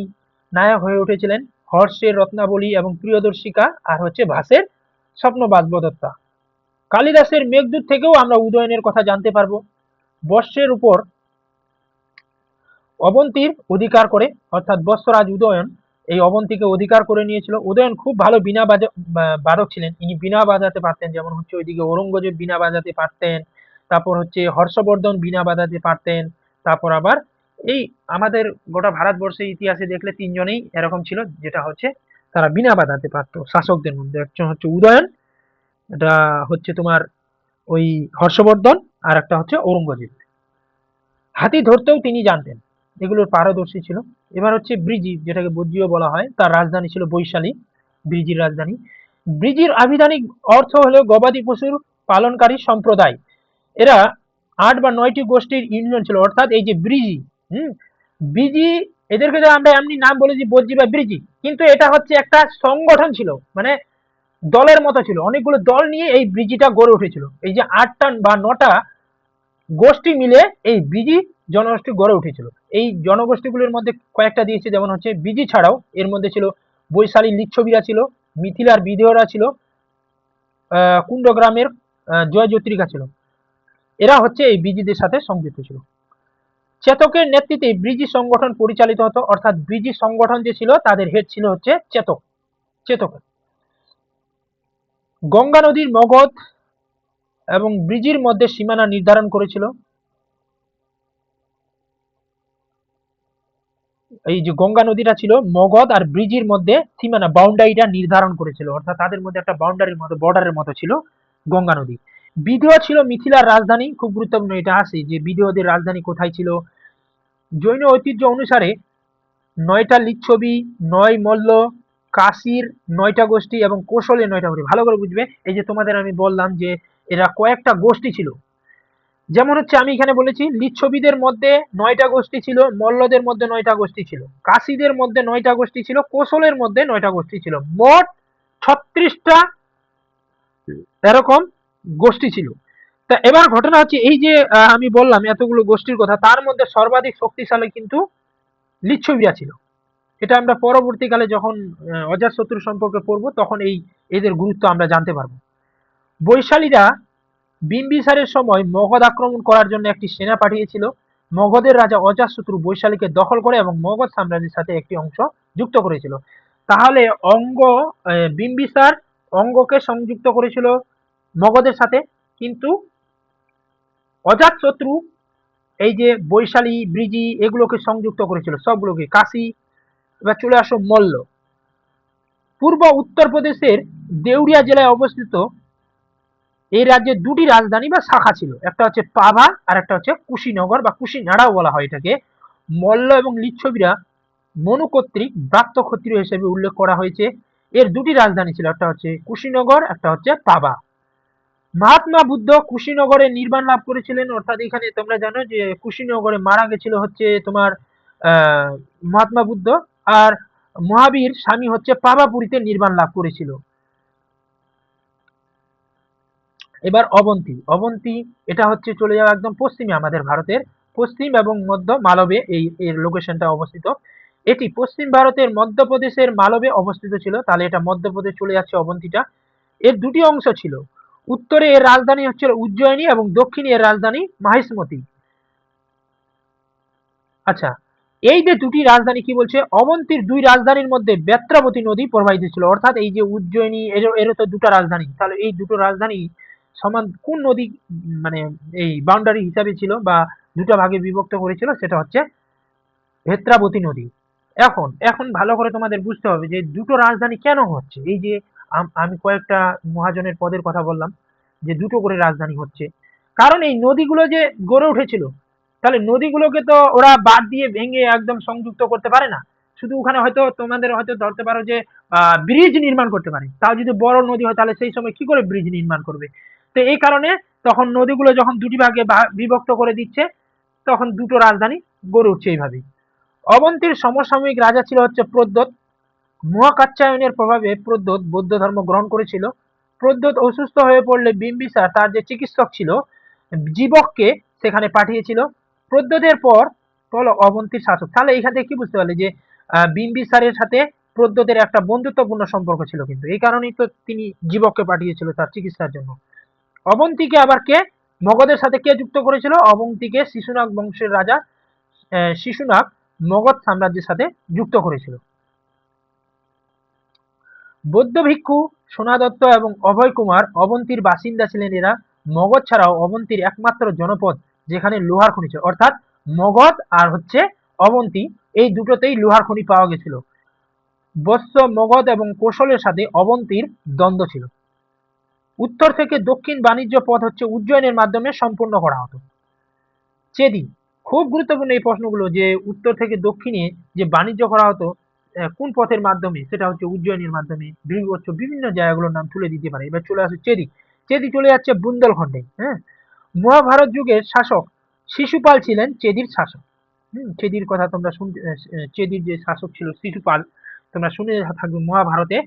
নায়ক হয়ে উঠেছিলেন? হর্ষের রত্নাবলী এবং প্রিয়দর্শিকা, আর হচ্ছে ভাসের স্বপ্ন বাসবদত্তা। কালিদাসের মেঘদূত থেকেও আমরা উদয়নের কথা জানতে পারবো। বর্ষের উপর অবন্তীর অধিকার করে, অর্থাৎ বৎসরাজ উদয়ন এই অবন্তীকে অধিকার করে নিয়েছিল। উদয়ন খুব ভালো বীণা বাদক ছিলেন, ইনি বীণা বাজাতে পারতেন, যেমন হচ্ছে ওইদিকে ঔরঙ্গজেব বীণা বাজাতে পারতেন, তারপর হচ্ছে হর্ষবর্ধন বীণা বাজাতে পারতেন, তারপর আবার এই আমাদের গোটা ভারতবর্ষের ইতিহাসে দেখলে তিনজনেই এরকম ছিল, যেটা হচ্ছে তারা বীণা বাজাতে পারতো শাসকদের মধ্যে। একজন হচ্ছে উদয়ন, এটা হচ্ছে তোমার ওই হর্ষবর্ধন, আর একটা হচ্ছে ঔরঙ্গজেব। হাতি ধরতেও তিনি জানতেন, এগুলোর পারদর্শী ছিল। এবার হচ্ছে ব্রিজি, যেটাকে বজ্রীয় বলা হয়, তার রাজধানী ছিল বৈশালী, ব্রিজির রাজধানী। ব্রিজির আবিধানিক অর্থ হলো গবাদি পশুর পালনকারী সম্প্রদায়। এরা ৮ বা ৯টি গোষ্ঠীর ইউনিয়ন ছিল, অর্থাৎ এই যে ব্রিজি, ব্রিজি, এদেরকে যে আমরা এমনি নাম বলেছি বজ্রী বা ব্রিজি, কিন্তু এটা হচ্ছে একটা সংগঠন ছিল, মানে দলের মতো ছিল, অনেকগুলো দল নিয়ে এই ব্রিজিটা গড়ে উঠেছিল। এই যে ৮টা বা ৯টা গোষ্ঠী মিলে এই ব্রিজি জনগোষ্ঠী গড়ে উঠেছিল। এই জনগোষ্ঠীগুলির মধ্যে কয়েকটা দিয়েছে, যেমন হচ্ছে ব্রিজি ছাড়াও এর মধ্যে ছিল বৈশালী লিচ্ছবিরা ছিল, মিথিলার বিধেয়রা ছিল, কুণ্ডগ্রামের জয় জ্যোতিরিকা ছিল। এরা হচ্ছে এই ব্রিজিদের সাথে সংযুক্ত ছিল। চেতকের নেতৃত্বে ব্রিজি সংগঠন পরিচালিত হতো, অর্থাৎ ব্রিজি সংগঠন যে ছিল তাদের হেড ছিল হচ্ছে চেতক। চেতক গঙ্গা নদীর মগধ এবং ব্রিজির মধ্যে সীমানা নির্ধারণ করেছিল। এই যে গঙ্গা নদীটা ছিল মগধ আর ব্রিজির মধ্যে সীমানা বাউন্ডারিটা নির্ধারণ করেছিল, অর্থাৎ তাদের মধ্যে একটা বাউন্ডারির মতো বর্ডারের মতো ছিল গঙ্গা নদী। বিদেহ ছিল মিথিলার রাজধানী। খুব গুরুত্বপূর্ণ এটা আসে যে বিদেহদের রাজধানী কোথায় ছিল। জৈন ঐতিহ্য অনুসারে ৯টা লিচ্ছবি, ৯ মল্ল, কাশীর ৯টা গোষ্ঠী এবং কৌশলের ৯টা গোষ্ঠী। ভালো করে বুঝবে, এই যে তোমাদের আমি বললাম যে এরা কয়েকটা গোষ্ঠী ছিল, যেমন হচ্ছে আমি এখানে বলেছি লিচ্ছবিদের মধ্যে ৯টা গোষ্ঠী ছিল, মল্লদের মধ্যে ৯টা গোষ্ঠী ছিল, কাশীদের মধ্যে ৯টা গোষ্ঠী ছিল, কোশলের মধ্যে ৯টা গোষ্ঠী ছিল, মোট ৩৬টা এরকম গোষ্ঠী ছিল। তা এবার ঘটনা হচ্ছে এই যে আমি বললাম এতগুলো গোষ্ঠীর কথা, তার মধ্যে সর্বাধিক শক্তিশালী কিন্তু লিচ্ছবিরা ছিল। এটা আমরা পরবর্তীকালে যখন অজাতশত্রু সম্পর্কে পড়বো তখন এদের গুরুত্ব আমরা জানতে পারবো। বৈশালীরা বিম্বিসারের সময় মগধ আক্রমণ করার জন্য একটি সেনা পাঠিয়েছিল। মগধের রাজা অজাতশত্রু বৈশালীকে দখল করে এবং মগধ সাম্রাজ্যের সাথে একটি অংশ যুক্ত করেছিল। তাহলে বিম্বিসার অঙ্গকে সংযুক্ত করেছিল মগধের সাথে, কিন্তু অজাতশত্রু এই যে বৈশালী, ব্রিজি এগুলোকে সংযুক্ত করেছিল সবগুলোকে, কাশী। এবার চলে আসো মল্ল। পূর্ব উত্তরপ্রদেশের দেউরিয়া জেলায় অবস্থিত এই রাজ্যের দুটি রাজধানী বা শাখা ছিল, একটা হচ্ছে পাভা আর একটা হচ্ছে কুশীনগর বা কুশীনাড়াও বলা হয় এটাকে। মল্ল এবং লিচ্ছবীরা মনু কর্তৃক ব্রাত্য ক্ষত্রিয় হিসেবে উল্লেখ করা হয়েছে। এর দুটি রাজধানী ছিল, একটা হচ্ছে কুশীনগর, একটা হচ্ছে পাভা। মহাত্মা বুদ্ধ কুশীনগরে নির্বাণ লাভ করেছিলেন, অর্থাৎ এখানে তোমরা জানো যে কুশীনগরে মারা গেছিল হচ্ছে তোমার মহাত্মা বুদ্ধ, আর মহাবীর স্বামী হচ্ছে পাভাপুরীতে নির্বাণ লাভ করেছিল। এবার অবন্তী। অবন্তী এটা হচ্ছে চলে যাওয়া একদম পশ্চিমে আমাদের ভারতের, পশ্চিম এবং মধ্য মালবে এর লোকেশনটা অবস্থিত। এটি পশ্চিম ভারতের মধ্যপ্রদেশের মালবে অবস্থিত ছিল, তাহলে এটা মধ্যপ্রদেশ চলে যাচ্ছে অবন্তীটা। এর দুটি অংশ ছিল, উত্তরে এর রাজধানী হচ্ছে উজ্জয়িনী এবং দক্ষিণে এর রাজধানী মাহিষ্মতি। আচ্ছা, এই যে দুটি রাজধানী কি বলছে, অবন্তীর দুই রাজধানীর মধ্যে বেত্রাবতী নদী প্রবাহিত ছিল, অর্থাৎ এই যে উজ্জয়িনী এরও তো দুটো রাজধানী, তাহলে এই দুটো রাজধানী সমান কোন নদী মানে এই বাউন্ডারি হিসাবে ছিল বা দুটো ভাগে বিভক্ত করেছিল, সেটা হচ্ছে ভেত্রাবতী নদী। এখন এখন ভালো করে তোমাদের বুঝতে হবে যে দুটো রাজধানী কেন হচ্ছে। এই যে আমি কয়েকটা মহাজনের পদের কথা বললাম যে দুটো করে রাজধানী হচ্ছে, কারণ এই নদীগুলো যে গড়ে উঠেছিল, তাহলে নদীগুলোকে তো ওরা বাদ দিয়ে ভেঙে একদম সংযুক্ত করতে পারে না। শুধু ওখানে হয়তো তোমাদের হয়তো ধরতে পারো যে ব্রিজ নির্মাণ করতে পারে, তাও যদি বড় নদী হয় তাহলে সেই সময় কি করে ব্রিজ নির্মাণ করবে। তো এই কারণে তখন নদীগুলো যখন দুটি ভাগে বিভক্ত করে দিচ্ছে, তখন দুটো রাজধানী গড়ে উঠছে এইভাবে। অবন্তীর সমসাময়িক রাজা ছিল হচ্ছে প্রদ্যোৎ। মহাকাত্যায়নের প্রভাবে প্রদ্যোৎ বৌদ্ধ ধর্ম গ্রহণ করেছিল। প্রদ্যোৎ অসুস্থ হয়ে পড়লে বিম্বিসার তার যে চিকিৎসক ছিল জীবককে সেখানে পাঠিয়েছিল। প্রদ্যোতের পর হলো অবন্তীর শাসক। তাহলে এখান থেকে কি বুঝতে পারলে যে বিম্বিসারের সাথে প্রদ্যোতের একটা বন্ধুত্বপূর্ণ সম্পর্ক ছিল, কিন্তু এই কারণেই তো তিনি জীবককে পাঠিয়েছিল তার চিকিৎসার জন্য। অবন্তীকে আবার কে মগধের সাথে কে যুক্ত করেছিল, অবন্তীকে শিশুনাগ বংশের রাজা শিশুনাগ মগধ সাম্রাজ্যের সাথে যুক্ত করেছিল। বৌদ্ধ ভিক্ষু সোনা দত্ত এবং অভয় কুমার অবন্তীর বাসিন্দা ছিলেন। এরা মগধ ছাড়াও অবন্তীর একমাত্র জনপদ যেখানে লোহার খনি ছিল, অর্থাৎ মগধ আর হচ্ছে অবন্তী এই দুটোতেই লোহার খনি পাওয়া গেছিল। বৎস মগধ এবং কৌশলের সাথে অবন্তীর দ্বন্দ্ব ছিল। উত্তর থেকে দক্ষিণ বাণিজ্য পথ হচ্ছে উজ্জয়নের মাধ্যমে সম্পূর্ণ করা হতো। চেদি, খুব গুরুত্বপূর্ণ এই প্রশ্নগুলো, যে উত্তর থেকে দক্ষিণে যে বাণিজ্য করা হতো কোন পথের মাধ্যমে, সেটা হচ্ছে উজ্জয়িনীর মাধ্যমে। বিভিন্ন জায়গাগুলোর নাম তুলে দিতে পারে। এবার চলে আসে চেদি। চেদি চলে যাচ্ছে বুন্দেলখণ্ডে। হ্যাঁ, মহাভারত যুগের শাসক শিশুপাল ছিলেন চেদির শাসক। চেদির কথা তোমরা শুনতে, চেদির যে শাসক ছিল শিশুপাল, তোমরা শুনে থাকবে মহাভারতে,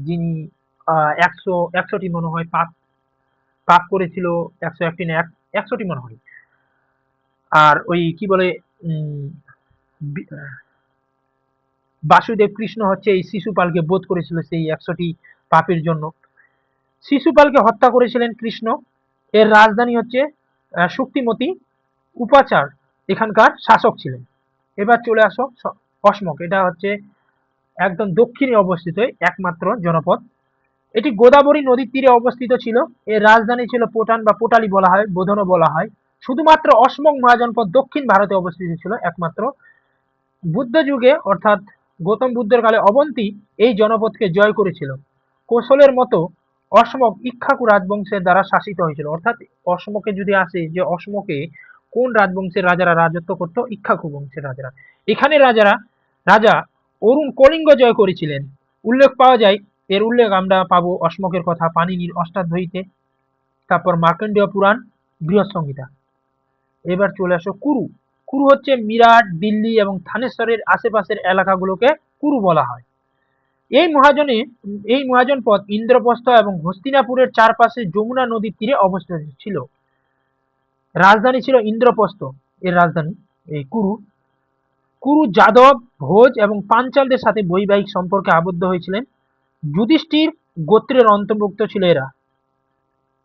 যিনি 100টি মনে হয় পাপ পাপ করেছিল, 101টি না 100টি মনে হয়। আর ওই কি বলে বাসুদেব কৃষ্ণ হচ্ছে এই শিশুপালকে বধ করেছিল সেই 100টি পাপের জন্য। শিশুপালকে হত্যা করেছিলেন কৃষ্ণ। এর রাজধানী হচ্ছে শক্তিমতী। উপাচার এখানকার শাসক ছিলেন। এবার চলে আসো অসমক। এটা হচ্ছে একদম দক্ষিণে অবস্থিত একমাত্র জনপদ। এটি গোদাবরী নদীর তীরে অবস্থিত ছিল। এর রাজধানী ছিল পোটান বা পোটালি বলা হয়, বোধনও বলা হয়। শুধুমাত্র অসমক মহাজনপদ দক্ষিণ ভারতে অবস্থিত ছিল একমাত্র। বুদ্ধ যুগে অর্থাৎ গৌতম বুদ্ধের কালে অবন্তী এই জনপদকে জয় করেছিল। কৌশলের মতো অসমক ইক্ষ্বাকু রাজবংশের দ্বারা শাসিত হয়েছিল। অর্থাৎ অসমকে যদি আসে যে অসমকে কোন রাজবংশের রাজারা রাজত্ব করত, ইক্ষ্বাকু বংশের রাজারা। এখানে রাজা অরুণ কলিঙ্গ জয় করেছিলেন। উল্লেখ পাওয়া যায়, এর উল্লেখ আমরা পাবো অসমকের কথা পাণিনির অষ্টাধ্যায়ীতে, তারপর মার্কণ্ডেয় পুরাণ, বৃহৎ সংহিতা। এবার চলে আসো কুরু। কুরু হচ্ছে মিরাট, দিল্লি এবং থানেশ্বরের আশেপাশের এলাকাগুলোকে কুরু বলা হয়। এই মহাজনপদ ইন্দ্রপ্রস্থ এবং হস্তিনাপুরের চারপাশে যমুনা নদীর তীরে অবস্থিত ছিল। রাজধানী ছিল ইন্দ্রপ্রস্থ এর রাজধানী এই কুরু। কুরু যাদব, ভোজ এবং পাঞ্চালদের সাথে বৈবাহিক সম্পর্কে আবদ্ধ হয়েছিলেন। যুধিষ্ঠির গোত্রের অন্তর্ভুক্ত ছিল এরা।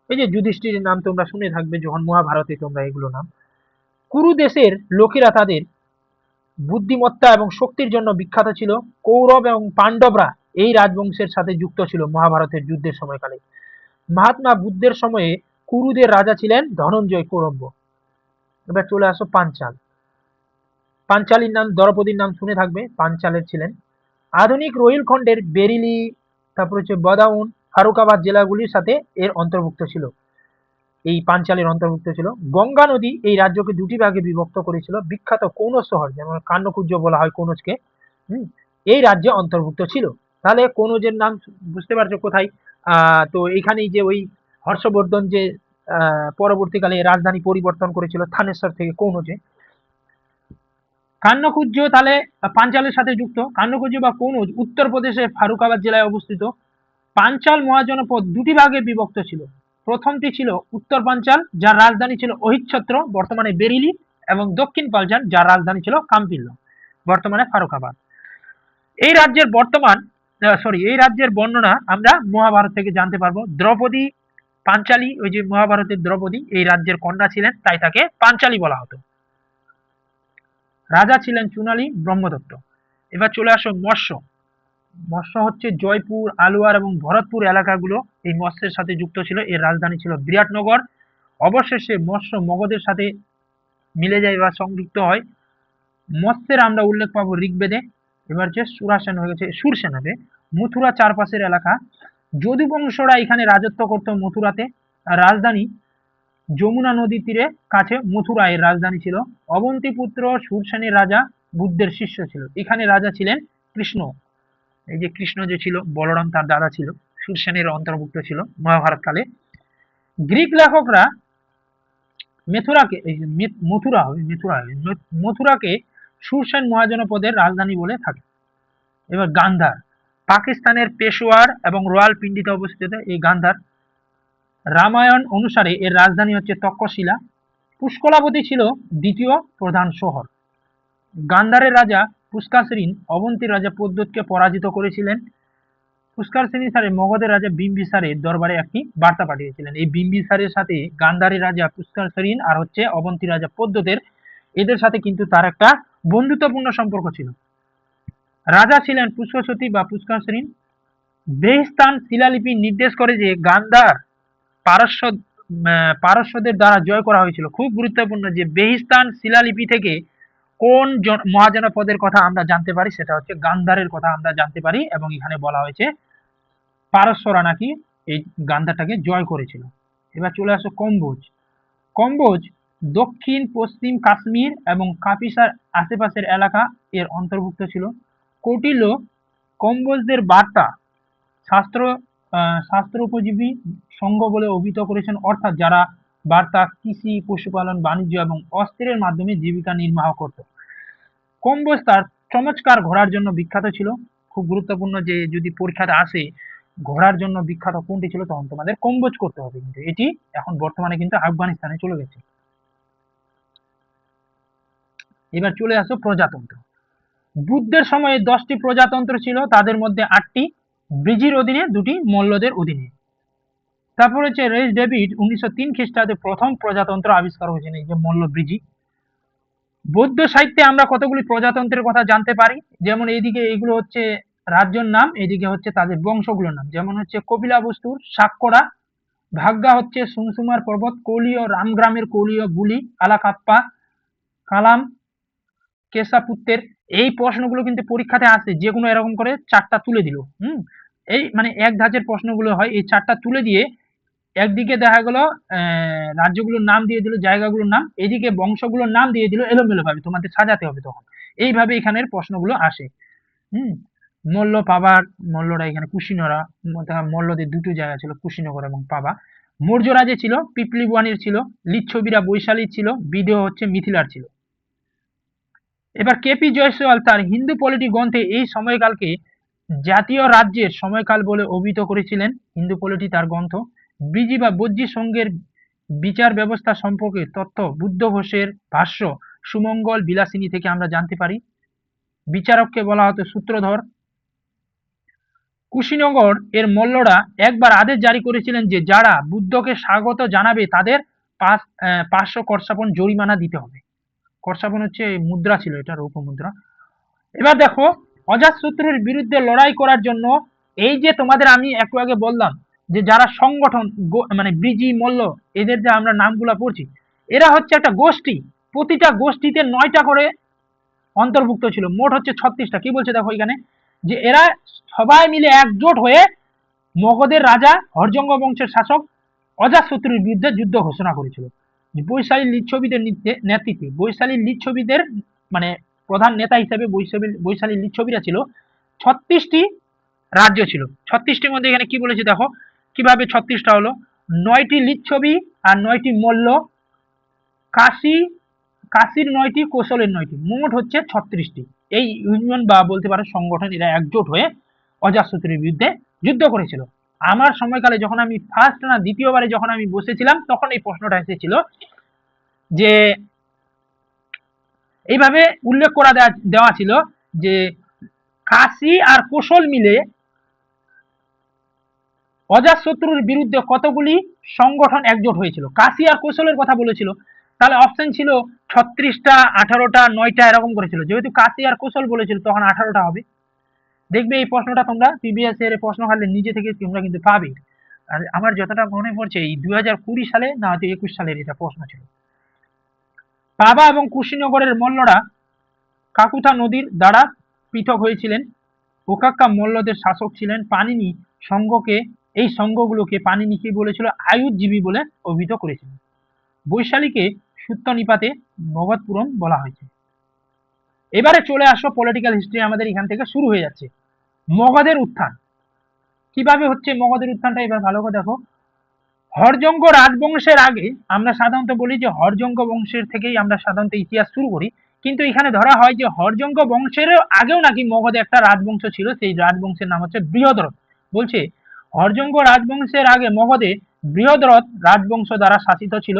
এই যে যুধিষ্ঠিরের নাম তোমরা শুনে থাকবে যখন মহাভারতে তোমরা এগুলো নাম। কুরু দেশের লোকেরা তাদের বুদ্ধিমত্তা এবং শক্তির জন্য বিখ্যাত ছিল। কৌরব এবং পাণ্ডবরা এই রাজবংশের সাথে যুক্ত ছিল মহাভারতের যুদ্ধের সময়কালে। মহাত্মা বুদ্ধের সময়ে কুরুদের রাজা ছিলেন ধনঞ্জয় কৌরব্য। এবার চলে আসো পাঞ্চাল। পাঞ্চালীর নাম, দ্রৌপদীর নাম শুনে থাকবে, পাঞ্চালের ছিলেন। আধুনিক রোহিলখণ্ডের বেরিলি, তারপর হচ্ছে বদাউন, ফারুকাবাদ জেলাগুলির সাথে এর অন্তর্ভুক্ত ছিল। এই পাঞ্চালের অন্তর্ভুক্ত ছিল। গঙ্গা নদী এই রাজ্যকে দুটি ভাগে বিভক্ত করেছিল। বিখ্যাত কৌনজ শহর, যেমন কান্যকুজ্জ বলা হয় কৌনজকে, এই রাজ্যে অন্তর্ভুক্ত ছিল। তাহলে কৌনজের নাম বুঝতে পারছো কোথায়? তো এইখানেই যে ওই হর্ষবর্ধন যে পরবর্তীকালে রাজধানী পরিবর্তন করেছিল থানেশ্বর থেকে কৌনজে। কান্যকুজ্জ তাহলে পাঞ্চালের সাথে যুক্ত। কান্যকুজ্জ বা কৌনজ উত্তরপ্রদেশের ফারুকাবাদ জেলায় অবস্থিত। পাঞ্চাল মহাজনপদ দুটি ভাগে বিভক্ত ছিল। প্রথমটি ছিল উত্তর পাঞ্চাল, যার রাজধানী ছিল অহিচ্ছত্র, বর্তমানে বেরিলি, এবং দক্ষিণ পাঞ্চাল, যার রাজধানী ছিল কাম্পিল্য, বর্তমানে ফারুকাবাদ। এই রাজ্যের এই রাজ্যের বর্ণনা আমরা মহাভারত থেকে জানতে পারবো। দ্রৌপদী পাঞ্চালী, ওই যে মহাভারতের দ্রৌপদী এই রাজ্যের কন্যা ছিলেন, তাই তাকে পাঞ্চালী বলা হতো। রাজা ছিলেন চুনালী ব্রহ্মদত্ত। এবার চলে আসো মৎস্য। মৎস্য হচ্ছে জয়পুর, আলুয়ার এবং ভরতপুর এলাকাগুলো এই মৎস্যের সাথে যুক্ত ছিল। এর রাজধানী ছিল বিরাটনগর। অবশেষে মৎস্য মগধের সাথে মিলে যায় বা সংযুক্ত হয়। মৎস্যের আমরা উল্লেখ পাবো ঋগ্বেদে। এবার যে সুরাসেন হয়ে গেছে সুরসেনাতে। মথুরা চারপাশের এলাকা, যদু বংশরা এখানে রাজত্ব করত মথুরাতে। রাজধানী যমুনা নদীর তীরে কাছে মথুরা এর রাজধানী ছিল। অবন্তিপুত্র সুরসেনের রাজা বুদ্ধের শিষ্য ছিল। এখানে রাজা ছিলেন কৃষ্ণ। এই যে কৃষ্ণ যে ছিল, বলরাম তার দাদা ছিল, সুরসেনের অন্তর্ভুক্ত ছিল মহাভারত কালে। গ্রিক লেখকরা মথুরাকে সুরসেন মহাজনপদের রাজধানী বলে থাকে। এবার গান্ধার, পাকিস্তানের পেশোয়ার এবং রাওয়ালপিন্ডিতে অবস্থিত এই গান্ধার। রামায়ণ অনুসারে এর রাজধানী হচ্ছে তক্ষশিলা। পুষ্কলাবতী ছিল দ্বিতীয় প্রধান শহর। গান্ধারের রাজা পুষ্কারসেন অবন্তীর রাজা প্রদ্যোতকে পরাজিত করেছিলেন। পুষ্করসেনের সাথে মগধের রাজা বিম্বিসারের দরবারে একটি বার্তা পাঠিয়েছিলেন। এই বিম্বিসারের সাথে গান্ধারের রাজা পুষ্করসেন আর হচ্ছে অবন্তীর রাজা প্রদ্যোতের, এদের সাথে কিন্তু তার একটা বন্ধুত্বপূর্ণ সম্পর্ক ছিল। রাজা ছিলেন পুষ্পসতী বা পুষ্করসেন। বেহিস্তান শিলালিপি নির্দেশ করে যে গান্ধার পারস্যদের দ্বারা জয় করা হয়েছিল। খুব গুরুত্বপূর্ণ যে বেহিস্তান শিলালিপি থেকে কোন মহাজনপদের কথা আমরা জানতে পারি, সেটা হচ্ছে গান্ধারের কথা আমরা জানতে পারি। এবং এখানে বলা হয়েছে পারস্যরা নাকি এই গান্ধারটাকে জয় করেছিল। এবার চলে আসো কম্বোজ। কম্বোজ দক্ষিণ পশ্চিম কাশ্মীর এবং কাপিসার আশেপাশের এলাকা এর অন্তর্ভুক্ত ছিল। কৌটিল্য কম্বোজদের বার্তা শাস্ত্র উপজীবী সংঘ বলে অভিহিত করেছেন, অর্থাৎ যারা বার্তা কৃষি, পশুপালন, বাণিজ্য এবং অস্ত্রের মাধ্যমে জীবিকা নির্বাহ করত। কম্বোজ তার চমৎকার ঘোড়ার জন্য বিখ্যাত ছিল। খুব গুরুত্বপূর্ণ যে যদি পরীক্ষাতে আসে ঘোড়ার জন্য বিখ্যাত কোনটি ছিল, তখন তোমাদের কম্বোজ করতে হবে। কিন্তু এটি এখন বর্তমানে কিন্তু আফগানিস্তানে চলে গেছে। এবার চলে আসো প্রজাতন্ত্র। বুদ্ধের সময়ে 10টি প্রজাতন্ত্র ছিল, তাদের মধ্যে 8টি ব্রিজির অধীনে, 2টি মল্লদের অধীনে। তারপর হচ্ছে রেস ডেভিড 1903 খ্রিস্টাব্দে প্রথম প্রজাতন্ত্র আবিষ্কার হয়েছিল, এই যে মল্ল ব্রিজি। বৌদ্ধ সাহিত্যে আমরা কতগুলি প্রজাতন্ত্রের কথা জানতে পারি। যেমন এইদিকে এইগুলো হচ্ছে রাজ্যের নাম, এদিকে হচ্ছে তাদের বংশগুলোর নাম। যেমন হচ্ছে কপিলাবস্তুর সাতকড়া, ভাগ্যা হচ্ছে সুমসুমার পর্বত, কৌলীয় রামগ্রামের কৌলীয় বুলি, আলাকাপ্পা, কালাম কেশাপুত্রের। এই প্রশ্নগুলো কিন্তু পরীক্ষাতে আসে, যে কোনো এরকম করে 4টা তুলে দিল। এই মানে এক ধাঁচের প্রশ্নগুলো হয়, এই 4টা তুলে দিয়ে একদিকে দেখা গেল রাজ্যগুলোর নাম দিয়ে দিল, জায়গাগুলোর নাম, এদিকে বংশগুলোর নাম দিয়ে দিল, এলোমেলো ভাবে তোমাদের সাজাতে হবে তখন। এইভাবে এখানের প্রশ্নগুলো আসে। মল্ল, পাবার, মল্লরা এখানে কুশিনরা, মল্লদের দুটো জায়গা ছিল, কুশিনগর এবং পাবা। মৌর্য রাজে ছিল, পিপলিবাণীর ছিল, লিচ্ছবিরা বৈশালীর ছিল, বিদেহ হচ্ছে মিথিলার ছিল। এবার কেপি জয়সওয়াল তার হিন্দু পলিটি গ্রন্থে এই সময়কালকে জাতীয় রাজ্যের সময়কাল বলে অভিহিত করেছিলেন। হিন্দু পলিটি তার গ্রন্থ। ব্রিজি বা বজ্জি সংঘের বিচার ব্যবস্থা সম্পর্কে তথ্য বুদ্ধ ঘোষের ভাষ্য সুমঙ্গল বিলাসিনী থেকে আমরা জানতে পারি। বিচারককে বলা হতো সূত্রধর। কুশিনগর এর মল্লরা একবার আদেশ জারি করেছিলেন যে যারা বুদ্ধকে স্বাগত জানাবে তাদের 500 করসাপন জরিমানা দিতে হবে। করসাবন হচ্ছে এই মুদ্রা ছিল, এটা রৌপ্য মুদ্রা। এবার দেখো, অজাতশত্রুর বিরুদ্ধে লড়াই করার জন্য এই যে তোমাদের আমি একটু আগে বললাম যে যারা সংগঠন মানে ব্রিজি মল্ল, এদের যে আমরা নামগুলা পড়ছি, এরা হচ্ছে একটা গোষ্ঠী। প্রতিটা গোষ্ঠীতে 9টা করে অন্তর্ভুক্ত ছিল, মোট হচ্ছে 36টা। কি বলছে দেখো এখানে, যে এরা সবাই মিলে একজোট হয়ে মগধের রাজা হরজঙ্গ বংশের শাসক অজাতশত্রুর বিরুদ্ধে যুদ্ধ ঘোষণা করেছিল। বৈশালী লিচ্ছবিদের নেতৃত্বে, বৈশালী লিচ্ছবিদের মানে প্রধান নেতা হিসেবে বৈশালী লিচ্ছবিরা ছিল। 36টি রাজ্য ছিল। 36টির মধ্যে এখানে কি বলেছে দেখো, কিভাবে 36টা হলো। 9টি লিচ্ছবি আর 9টি মল্ল, কাশী কাশীর 9টি, কোশলের 9টি, মোট হচ্ছে 36টি। এই ইউনিয়ন বা বলতে পারো সংগঠন, এরা একজোট হয়ে অজাতশত্রুর বিরুদ্ধে যুদ্ধ করেছিল। আমার সময়কালে যখন আমি ফার্স্ট না দ্বিতীয়বারে যখন আমি বসেছিলাম, তখন এই প্রশ্নটা এসেছিল যে এইভাবে উল্লেখ করা দেওয়া ছিল যে কাশী আর কোশল মিলে অজাতশত্রুর বিরুদ্ধে কতগুলি সংগঠন একজোট হয়েছিল। কাশী আর কোশলের কথা বলেছিল, তাহলে অপশন ছিল 36টা, 18টা, 9টা এরকম করেছিল। যেহেতু কাশী আর কোশল বলেছিল, তখন 18টা হবে। দেখবে এই প্রশ্নটা তোমরা প্রিভিয়াস ইয়ারের প্রশ্ন কাটলে নিজে থেকে তোমরা কিন্তু পাবে। আর আমার যতটা মনে পড়ছে এই 2020 সালে না হয়তো 21 সালের এটা প্রশ্ন ছিল। পাবা এবং কুশীনগরের মল্লরা কাকুথা নদীর দ্বারা পৃথক হয়েছিলেন। ওকাক্কা মল্লদের শাসক ছিলেন পানিনি। সংঘকে, এই সংঘগুলোকে পানিনি কি বলেছিল, আয়ুধজীবী বলে অভিহিত করেছিলেন। বৈশালীকে সূত্র নিপাতে মগধপুরম বলা হয়েছে। এবারে চলে আসো পলিটিক্যাল হিস্ট্রি, আমাদের এখান থেকে শুরু হয়ে যাচ্ছে। মগধের উত্থান কিভাবে হচ্ছে, মগধের উত্থানটা এবার ভালো করে দেখো। হরজঙ্গ রাজবংশের আগে, আমরা সাধারণত বলি যে হরজঙ্গ বংশের থেকেই আমরা সাধারণত ইতিহাস শুরু করি, কিন্তু এখানে ধরা হয় যে হরজঙ্গ বংশের আগেও নাকি মগধে একটা রাজবংশ ছিল, সেই রাজবংশের নাম হচ্ছে বৃহদ্রথ। বলছে হরজঙ্গ রাজবংশের আগে মগধে বৃহদ্রথ রাজবংশ দ্বারা শাসিত ছিল।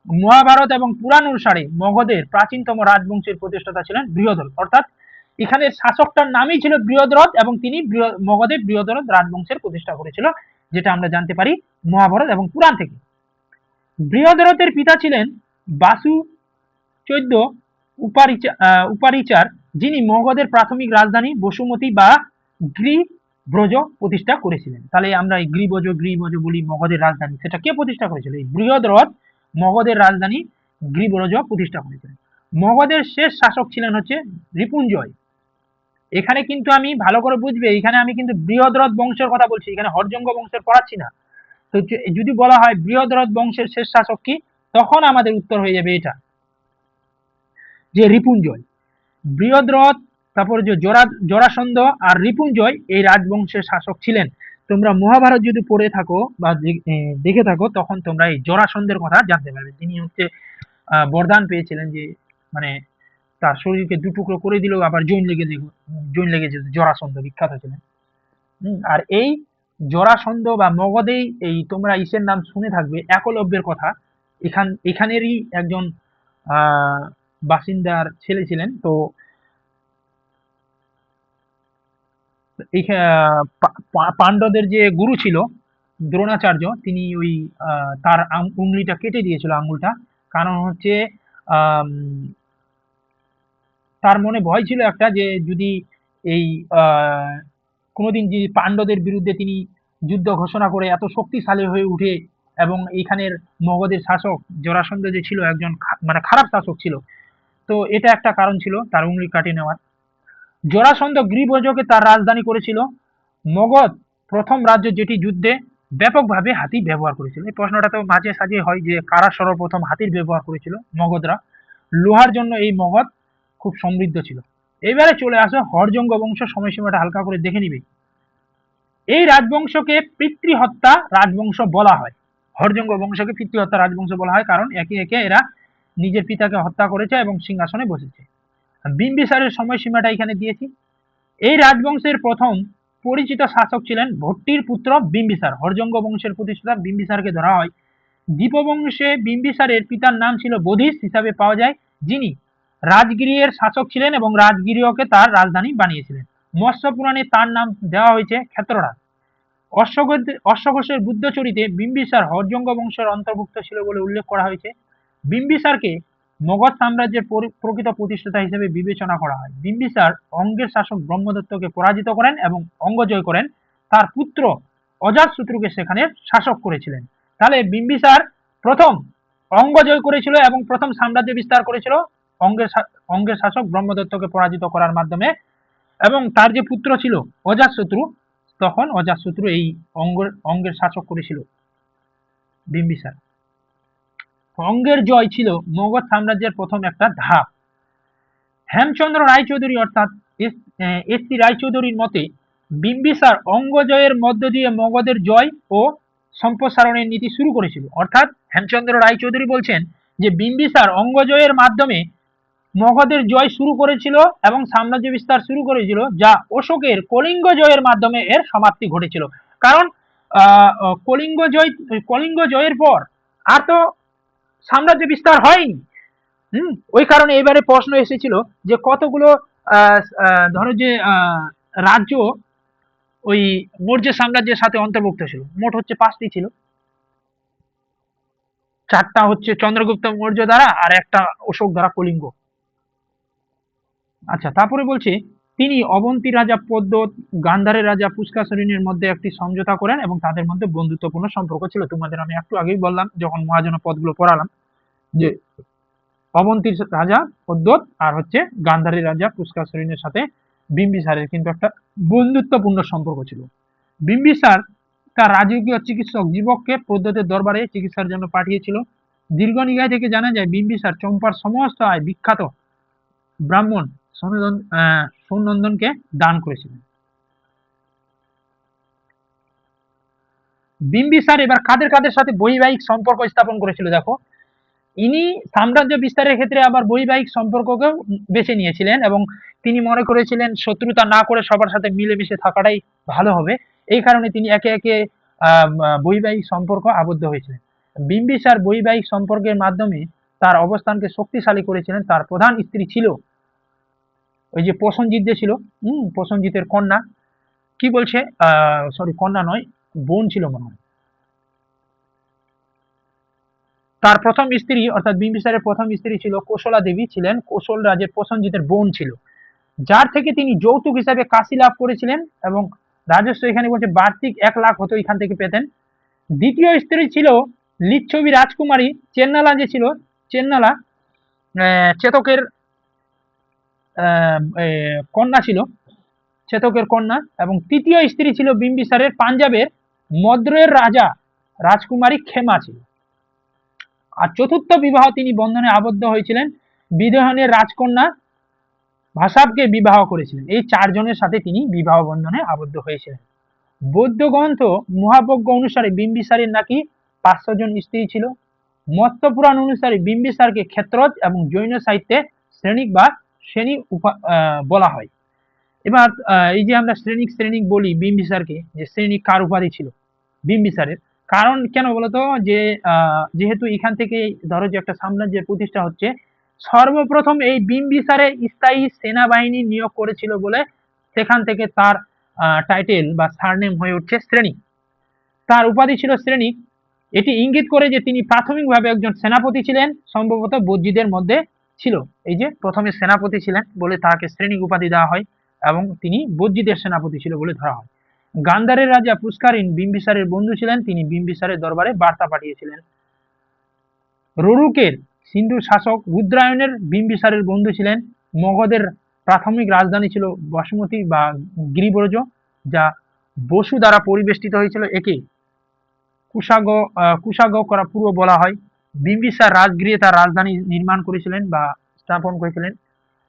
মহাভারত এবং পুরাণ অনুসারে মগধের প্রাচীনতম রাজবংশের প্রতিষ্ঠাতা ছিলেন বৃহদ্রথ। অর্থাৎ এখানে শাসকটার নামই ছিল বৃহদ্রথ এবং তিনি মগধের বৃহদ্রথ রাজবংশের প্রতিষ্ঠা করেছিল, যেটা আমরা জানতে পারি মহাভারত এবং পুরাণ থেকে। বৃহদ্রথের পিতা ছিলেন বাসু চৈদ্য উপারিচার, যিনি মগধের প্রাথমিক রাজধানী বসুমতী বা গ্রীব্রজ প্রতিষ্ঠা করেছিলেন। তাহলে আমরা এই গ্রীব্রজ বলি মগধের রাজধানী, সেটা কে প্রতিষ্ঠা করেছিল? এই বৃহদ্রথ মগধের রাজধানী গ্রীব্রজ প্রতিষ্ঠা করেছিলেন। মগধের শেষ শাসক ছিলেন হচ্ছে রিপুঞ্জয়। এখানে কিন্তু আমি ভালো করে বুঝবে, এখানে আমি কিন্তু বৃহদ্রথ বংশের কথা বলছি, এখানে হরজঙ্গ বংশের পড়াচ্ছি না। তো যদি বলা হয় বৃহদ্রথ বংশের শেষ শাসক কি, তখন আমাদের উত্তর হয়ে যাবে এটা, যে রিপুঞ্জয়। বৃহদ্রথ, তারপরে যে জরাসন্ধ আর রিপুঞ্জয় এই রাজবংশের শাসক ছিলেন। তোমরা মহাভারত যদি পড়ে থাকো বা দেখে থাকো, তখন তোমরা এই জরাসন্ধের কথা জানতে পারবে, যিনি হচ্ছে বরদান পেয়েছিলেন যে মানে তার শরীরকে দুটুকরো করে দিলেও আবার জৈন লেগে যেত, জরাসন্ধ বিখ্যাত ছিলেন। আর এই জরাসন্ধ বা মগধেই এই তোমরা ইসের নাম শুনে থাকবে, একলব্যের কথা। এখানেরই একজন বাসিন্দার ছেলে ছিলেন। তো পাণ্ডবদের যে গুরু ছিল দ্রোণাচার্য, তিনি ওই তার উঙ্গলিটা কেটে দিয়েছিল, আঙ্গুলটা। কারণ হচ্ছে তার মনে ভয় ছিল একটা, যে যদি এই কোনোদিন যদি পাণ্ডবদের বিরুদ্ধে তিনি যুদ্ধ ঘোষণা করে এত শক্তিশালী হয়ে উঠে, এবং এইখানের মগধের শাসক জরাসন্ধ যে ছিল একজন মানে খারাপ শাসক ছিল, তো এটা একটা কারণ ছিল তার উঙ্গলি কাটিয়ে নেওয়ার। জরাসন্ধ গ্রীব্রজকে তার রাজধানী করেছিল। মগধ প্রথম রাজ্য যেটি যুদ্ধে ব্যাপকভাবে হাতি ব্যবহার করেছিল। এই প্রশ্নটা তো মাঝে সাঝে হয় যে কারা সর্বপ্রথম হাতির ব্যবহার করেছিল। মগধরা। লোহার জন্য এই মগধ খুব সমৃদ্ধ ছিল। এবারে চলে আসো হরজঙ্গ বংশ, সময়সীমাটা হালকা করে দেখে নিবে। এই রাজবংশকে পিতৃহত্যা রাজবংশ বলা হয়। হরজঙ্গ বংশকে পিতৃহত্যা রাজবংশ বলা হয়, কারণ একে একে এরা নিজের পিতাকে হত্যা করেছে এবং সিংহাসনে বসেছে। বিম্বিসারের সময়সীমাটা এখানে দিয়েছি। এই রাজবংশের প্রথম পরিচিত শাসক ছিলেন ভট্টির পুত্র বিম্বিসার। হরজঙ্গ বংশের প্রতিষ্ঠাতা বিম্বিসারকে ধরা হয়। দীপবংশে বিম্বিসারের পিতার নাম ছিল বোধিস হিসাবে পাওয়া যায়, যিনি রাজগৃহের শাসক ছিলেন এবং রাজগৃহকে তার রাজধানী বানিয়েছিলেন। মৎস্য পুরাণে তার নাম দেওয়া হয়েছে ক্ষেত্ররাজ। অশ্বঘোষের বুদ্ধচরিতে বিম্বিসার হরজঙ্গ বংশের অন্তর্ভুক্ত ছিল বলে উল্লেখ করা হয়েছে। বিম্বিসারকে মগধ সাম্রাজ্যের প্রকৃত প্রতিষ্ঠাতা হিসেবে বিবেচনা করা হয়। বিম্বিসার অঙ্গের শাসক ব্রহ্মদত্তকে পরাজিত করেন এবং অঙ্গ জয় করেন। তার পুত্র অজাতশত্রুকে সেখানে শাসক করেছিলেন। তাহলে বিম্বিসার প্রথম অঙ্গ জয় করেছিল এবং প্রথম সাম্রাজ্য বিস্তার করেছিল অঙ্গের শাসক ব্রহ্মদত্তকে পরাজিত করার মাধ্যমে, এবং তার যে পুত্র ছিল অজাতশত্রু, তখন অজাতশত্রু এই অঙ্গের শাসক করেছিল বিম্বিসার। অঙ্গের জয় ছিল মগধ সাম্রাজ্যের প্রথম একটা ধাপ। হেমচন্দ্র রায়চৌধুরী অর্থাৎ এস.সি. রায়চৌধুরীর মতে বিম্বিসার অঙ্গ জয়ের মধ্য দিয়ে মগধের জয় ও সম্প্রসারণের নীতি শুরু করেছিল। অর্থাৎ হেমচন্দ্র রায়চৌধুরী বলছেন যে বিম্বিসার অঙ্গ জয়ের মাধ্যমে মগধের জয় শুরু করেছিল এবং সাম্রাজ্য বিস্তার শুরু করেছিল, যা অশোকের কলিঙ্গ জয়ের মাধ্যমে এর সমাপ্তি ঘটেছিল। কারণ কলিঙ্গ জয়ের পর আর তো সাম্রাজ্য বিস্তার হয়নি। ওই কারণে এবারে প্রশ্ন এসেছিল যে কতগুলো ধরো যে রাজ্য ওই মৌর্য সাম্রাজ্যের সাথে অন্তর্ভুক্ত ছিল। মোট হচ্ছে 5টি ছিল, 4টা হচ্ছে চন্দ্রগুপ্ত মৌর্য দ্বারা আর একটা অশোক দ্বারা কলিঙ্গ। আচ্ছা, তারপরে বলছে তিনি অবন্তী রাজা পদ্মত, গান্ধারের রাজা পুষ্কাশরীনের মধ্যে একটি সমঝোতা করেন এবং তাদের মধ্যে বন্ধুত্বপূর্ণ সম্পর্ক ছিল। তোমাদের আমি একটু আগেই বললাম যখন মহাজন পদগুলো পড়ালাম যে অবন্তীর রাজা পদ্মত আর হচ্ছে গান্ধারের রাজা পুষ্কাশরীনের সাথে বিম্বিসারের কিন্তু একটা বন্ধুত্বপূর্ণ সম্পর্ক ছিল। বিম্বিসার তার রাজকীয় চিকিৎসক জীবককে পদ্মতের দরবারে চিকিৎসার জন্য পাঠিয়েছিল। দীর্ঘ নিকায় থেকে জানা যায় বিম্বিসার চম্পার সমস্ত আয় বিখ্যাত ব্রাহ্মণ সৌনন্দনকে দান করেছিলেন। বিম্বিসার এবার কাদের কাদের সাথে বৈবাহিক সম্পর্ক স্থাপন করেছিল দেখো। ইনি সাম্রাজ্য বিস্তারের ক্ষেত্রে আবার বৈবাহিক সম্পর্ককেও বেছে নিয়েছিলেন এবং তিনি মনে করেছিলেন শত্রুতা না করে সবার সাথে মিলেমিশে থাকাটাই ভালো হবে। এই কারণে তিনি একে একে বৈবাহিক সম্পর্ক আবদ্ধ হয়েছিলেন। বিম্বিসার বৈবাহিক সম্পর্কের মাধ্যমে তার অবস্থানকে শক্তিশালী করেছিলেন। তার প্রধান স্ত্রী ছিল ওই যে প্রসেনজিৎ যে ছিল, প্রসেনজিতের কন্যা, কি বলছে সরি কন্যা নয়, বোন ছিল মনে হয়। তার প্রথম স্ত্রী অর্থাৎ বিম্বিসারের প্রথম স্ত্রী ছিল কোশলা দেবী, ছিলেন কোশল রাজের প্রসেনজিতের বোন ছিল, যার থেকে তিনি যৌতুক হিসাবে কাশি লাভ করেছিলেন এবং রাজস্ব এখানে বলছে বার্ষিক 1 লাখ হতো এখান থেকে পেতেন। দ্বিতীয় স্ত্রী ছিল লিচ্ছবি রাজকুমারী চেন্নালা, যে ছিল চেন্নালা চেতকের কন্যা ছিল, চেতকের কন্যা। এবং তৃতীয় স্ত্রী ছিল বিম্বিসারের পাঞ্জাবের মদ্রের রাজা রাজকুমারী খেমা ছিল। আর চতুর্থ বিবাহ তিনি বন্ধনে আবদ্ধ হয়েছিলেন, বিদেহনের রাজকন্যা ভাসাবকে বিবাহ করেছিলেন। এই 4 জনের সাথে তিনি বিবাহ বন্ধনে আবদ্ধ হয়েছিলেন। বৌদ্ধ গ্রন্থ মহাবজ্ঞ অনুসারে বিম্বিসারের নাকি 500 জন স্ত্রী ছিল। মত্স্য পুরাণ অনুসারে বিম্বিসারকে ক্ষেত্রজ এবং জৈন সাহিত্যে শ্রেণিক বা শ্রেণী বলা হয়। এবার এই যে আমরা শ্রেণিক বলি বিম্বিসারকে, যে শ্রেণিক কার উপাধি ছিল বিম্বিসারের, কারণ কেন বলতো যে যেহেতু এখান থেকে ধরো যে একটা সাম্রাজ্যের প্রতিষ্ঠা হচ্ছে, সর্বপ্রথম এই বিম্বিসারের স্থায়ী সেনাবাহিনী নিয়োগ করেছিল বলে সেখান থেকে তার টাইটেল বা সারনেম হয়ে উঠছে শ্রেণিক। তার উপাধি ছিল শ্রেণিক। এটি ইঙ্গিত করে যে তিনি প্রাথমিকভাবে একজন সেনাপতি ছিলেন, সম্ভবত বজ্জীদের মধ্যে ছিল। এই যে প্রথমে সেনাপতি ছিলেন বলে তাকে শ্রেণিক উপাধি দেওয়া হয় এবং তিনি বজ্জীদের সেনাপতি ছিল বলে ধরা হয়। গান্ধারের রাজা পুষ্কারিন বিম্বিসারের বন্ধু ছিলেন, তিনি বিম্বিসারের দরবারে বার্তা পাঠিয়েছিলেন। রুরুকের সিন্ধুর শাসক রুদ্রায়নের বিম্বিসারের বন্ধু ছিলেন। মগধের প্রাথমিক রাজধানী ছিল বসমতী বা গিরিব্রজ, যা বসু দ্বারা পরিবেষ্টিত হয়েছিল। একে কুশাগকরা পূর্ব বলা হয়। বিম্বিসার রাজগৃহে তার রাজধানী নির্মাণ করেছিলেন বা স্থাপন করেছিলেন।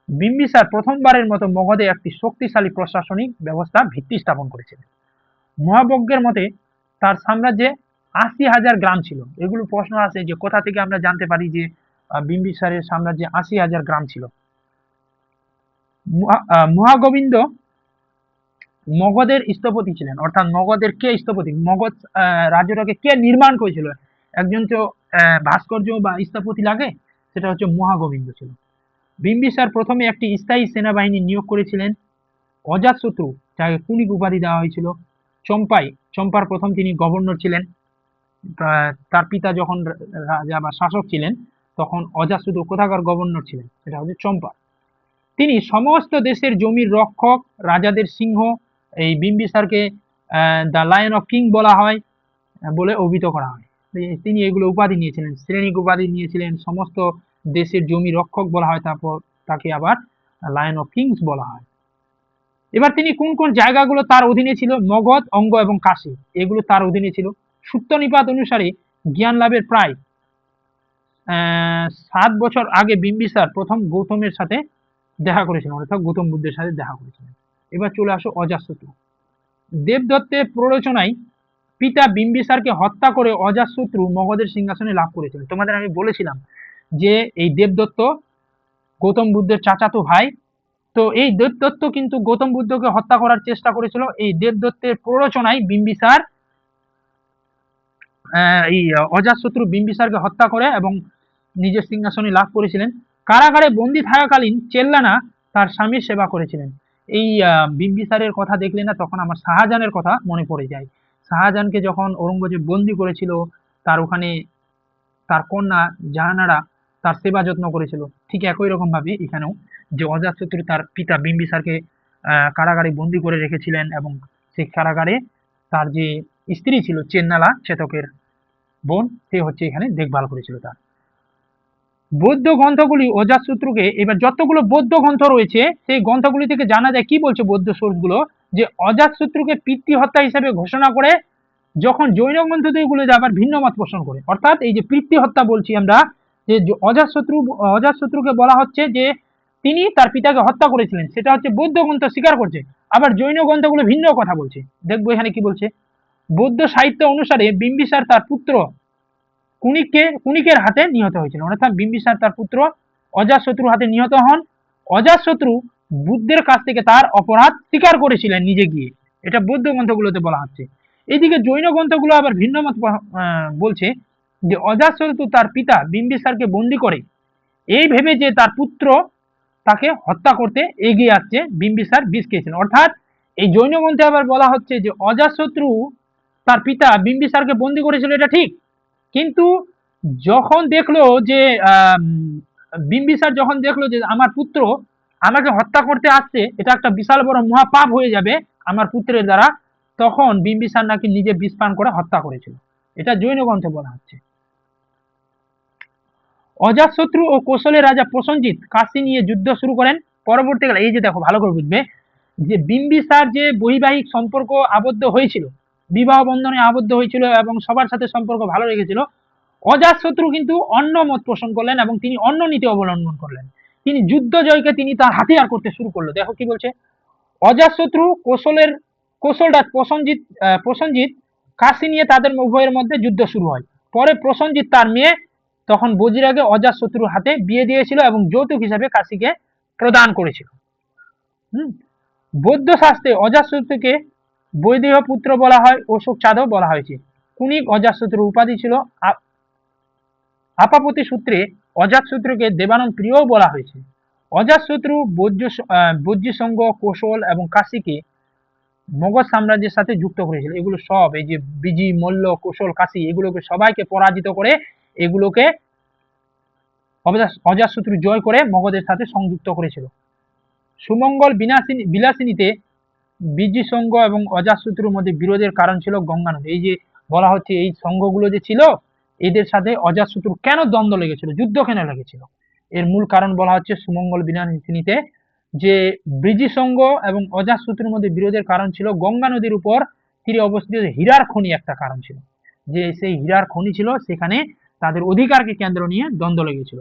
বিম্বিসার প্রথমবারের মতো মগধে একটি শক্তিশালী প্রশাসনিক ব্যবস্থা ভিত্তি স্থাপন করেছিলেন। মহাবজ্ঞের মতে তার সাম্রাজ্যে 80,000 গ্রাম ছিল। এগুলো প্রশ্ন আছে যে কোথা থেকে আমরা জানতে পারি যে বিম্বিসারের সাম্রাজ্যে 80,000 গ্রাম ছিল। মহাগোবিন্দ মগধের স্থপতি ছিলেন, অর্থাৎ মগধের কে স্থপতি, মগধ রাজ্যটাকে কে নির্মাণ করেছিল, একজন তো ভাস্কর্য বা স্থপতি লাগে, সেটা হচ্ছে মহাগোবিন্দ ছিল। বিম্বিসার প্রথমে একটি স্থায়ী সেনাবাহিনী নিয়োগ করেছিলেন। অজাতশত্রু, যাকে কুনিক উপাধি দেওয়া হয়েছিল, চম্পার প্রথম তিনি গভর্নর ছিলেন। তার পিতা যখন রাজা বা শাসক ছিলেন তখন অজাতশত্রু কোথাকার গভর্নর ছিলেন, সেটা হচ্ছে চম্পা। তিনি সমস্ত দেশের জমির রক্ষক, রাজাদের সিংহ, এই বিম্বিসারকে দ্য লায়ন অফ কিং বলা হয় বলে অভিহিত করা হয়। তিনি এগুলো উপাধি নিয়েছিলেন, শ্রেণিক উপাধি নিয়েছিলেন, সমস্ত দেশের জমি রক্ষক বলা হয়, তারপর তাকে আবার লায়ন অফ কিংস বলা হয়। এবার তিনি কোন কোন জায়গাগুলো তার অধীনে ছিল? মগধ, অঙ্গ এবং কাশী, এগুলো তার অধীনে ছিল। সূত্রনিপাত অনুসারে জ্ঞান লাভের প্রায় 7 বছর আগে বিম্বিসার প্রথম গৌতমের সাথে দেখা করেছিলেন, অর্থাৎ গৌতম বুদ্ধের সাথে দেখা করেছিলেন। এবার চলে আসো অজাতশত্রু। দেবদত্তের প্ররোচনায় পিতা বিম্বিসারকে হত্যা করে অজাতশত্রু মগধের সিংহাসনে লাভ করেছিলেন। তোমাদের আমি বলেছিলাম যে এই দেবদত্ত গৌতম বুদ্ধের চাচাতো ভাই। তো এই দেবদত্ত কিন্তু গৌতম বুদ্ধকে হত্যা করার চেষ্টা করেছিল। এই দেবদত্তের প্ররোচনায় বিম্বিসার এই অজাতশত্রু বিম্বিসারকে হত্যা করে এবং নিজের সিংহাসনে লাভ করেছিলেন। কারাগারে বন্দী থাকাকালীন চেল্লানা তার স্বামীর সেবা করেছিলেন। এই বিম্বিসারের কথা দেখলে না তখন আমার শাহজাহানের কথা মনে পড়ে যায়। শাহজাহানকে যখন ঔরঙ্গজেব বন্দি করেছিল, তার ওখানে তার কন্যা জাহানারা তার সেবা যত্ন করেছিল। ঠিক একই রকম ভাবে এখানেও যে অজাতশত্রু তার পিতা বিম্বিসারকে কারাগারে বন্দি করে রেখেছিলেন এবং সেই কারাগারে তার যে স্ত্রী ছিল চেন্নালা চেতকের বোন, সে হচ্ছে এখানে দেখভাল করেছিল তার। বৌদ্ধ গ্রন্থগুলি অজাতশত্রুকে, এবার যতগুলো বৌদ্ধ গ্রন্থ রয়েছে সেই গ্রন্থগুলি থেকে জানা যায় কি বলছে বৌদ্ধ সোর্সগুলো, যে অজাতশত্রুকে পিতৃ হত্যা হিসেবে ঘোষণা করে, যখন জৈন গ্রন্থগুলো আবার ভিন্ন মত পোষণ করে। অর্থাৎ এই যে পিতৃ হত্যা বলছি আমরা, যে অজাতশত্রুকে বলা হচ্ছে যে তিনি তার পিতাকে হত্যা করেছিলেন, সেটা হচ্ছে বৌদ্ধ গ্রন্থ স্বীকার করছে, আবার জৈন গ্রন্থগুলো ভিন্ন কথা বলছে। দেখবো এখানে কি বলছে। বৌদ্ধ সাহিত্য অনুসারে বিম্বিসার তার পুত্র কুনিকের হাতে নিহত হয়েছিল, অর্থাৎ বিম্বিসার তার পুত্র অজাতশত্রুর হাতে নিহত হন। অজাতশত্রু বুদ্ধের কাছ থেকে তার অপরাধ স্বীকার করেছিলেন নিজে গিয়ে, এটা বৌদ্ধ গ্রন্থগুলোতে বলা হচ্ছে। এদিকে জৈন গ্রন্থগুলো আবার ভিন্ন মত বলছে যে অজাতশত্রু তার পিতা বিম্বিসারকে বন্দী করে এই ভেবে যে তার পুত্র তাকে হত্যা করতে এগিয়ে আসছে, বিম্বিসার বিষ খেয়েছিলেন। অর্থাৎ এই জৈন গ্রন্থে আবার বলা হচ্ছে যে অজাতশত্রু তার পিতা বিম্বিসারকে বন্দী করেছিল, এটা ঠিক, কিন্তু যখন দেখলো যে বিম্বিসার যখন দেখলো যে আমার পুত্র আমাকে হত্যা করতে আসছে, এটা একটা বিশাল বড় মহাপাপ হয়ে যাবে আমার পুত্রের দ্বারা, তখন বিম্বিসার নাকি নিজে বিষ পান করে হত্যা করেছিল, এটা জৈন গ্রন্থে বলা হচ্ছে। অজাতশত্রু ও কোশলের রাজা প্রসেনজিৎ কাশী নিয়ে যুদ্ধ শুরু করেন। পরবর্তীকালে এই যে দেখো ভালো করে বুঝবে যে বিম্বিসার যে বৈবাহিক সম্পর্ক আবদ্ধ হয়েছিল, বিবাহ বন্ধনে আবদ্ধ হয়েছিল এবং সবার সাথে সম্পর্ক ভালো রেখেছিল, অজাতশত্রু কিন্তু অন্য মত পোষণ করলেন এবং তিনি অন্য নীতি অবলম্বন করলেন। তিনি যুদ্ধ জয়কে তিনি তার হাতিয়ার করতে শুরু করলো। দেখো কি বলছে। অজাতশত্রু কোশলরাজ প্রসেনজিৎ কাশী নিয়ে তাদের উভয়ের মধ্যে যুদ্ধ শুরু হয়। পরে প্রসেনজিৎ তার মেয়ে তখন বজিরাগে অজাতশত্রুর হাতে বিয়ে দিয়েছিল এবং যৌতুক হিসাবে কাশীকে প্রদান করেছিল। বৌদ্ধ শাস্ত্রে অজাতশত্রুকে বৈদেহ পুত্র বলা হয়, অশোক চাঁদও বলা হয়েছে। কুনিক অজাতশত্রুর উপাধি ছিল। আপাপতি সূত্রে অজাতশত্রুকে দেবানন্দ প্রিয়ও বলা হয়েছে। অজাতশত্রু বজ্রীসঙ্গ, কোশল এবং কাশীকে মগধ সাম্রাজ্যের সাথে যুক্ত করেছিল। এগুলো সব এই যে বিজি, মল্ল, কোশল, কাশী, এগুলোকে সবাইকে পরাজিত করে এগুলোকে অজাতশত্রু জয় করে মগধের সাথে সংযুক্ত করেছিল। সুমঙ্গল বিলাসিনীতে বিজয়সঙ্গ এবং অজাতশত্রুর মধ্যে বিরোধের কারণ ছিল গঙ্গা নদী। এই যে বলা হচ্ছে এই সংঘগুলো যে ছিল এদের সাথে অজাতশত্রুর কেন দ্বন্দ্ব লেগেছিল, যুদ্ধ কেন লেগেছিল, এর মূল কারণ বলা হচ্ছে সুমঙ্গল বিলাসিনীতে যে বৃজিসঙ্গ এবং অজাতশত্রুর মধ্যে বিরোধের কারণ ছিল গঙ্গা নদীর উপর তীরে অবস্থিত হীরার খনি, একটা কারণ ছিল যে সেই হীরার খনি ছিল, সেখানে তাদের অধিকারকে কেন্দ্র নিয়ে দ্বন্দ্ব লেগেছিল।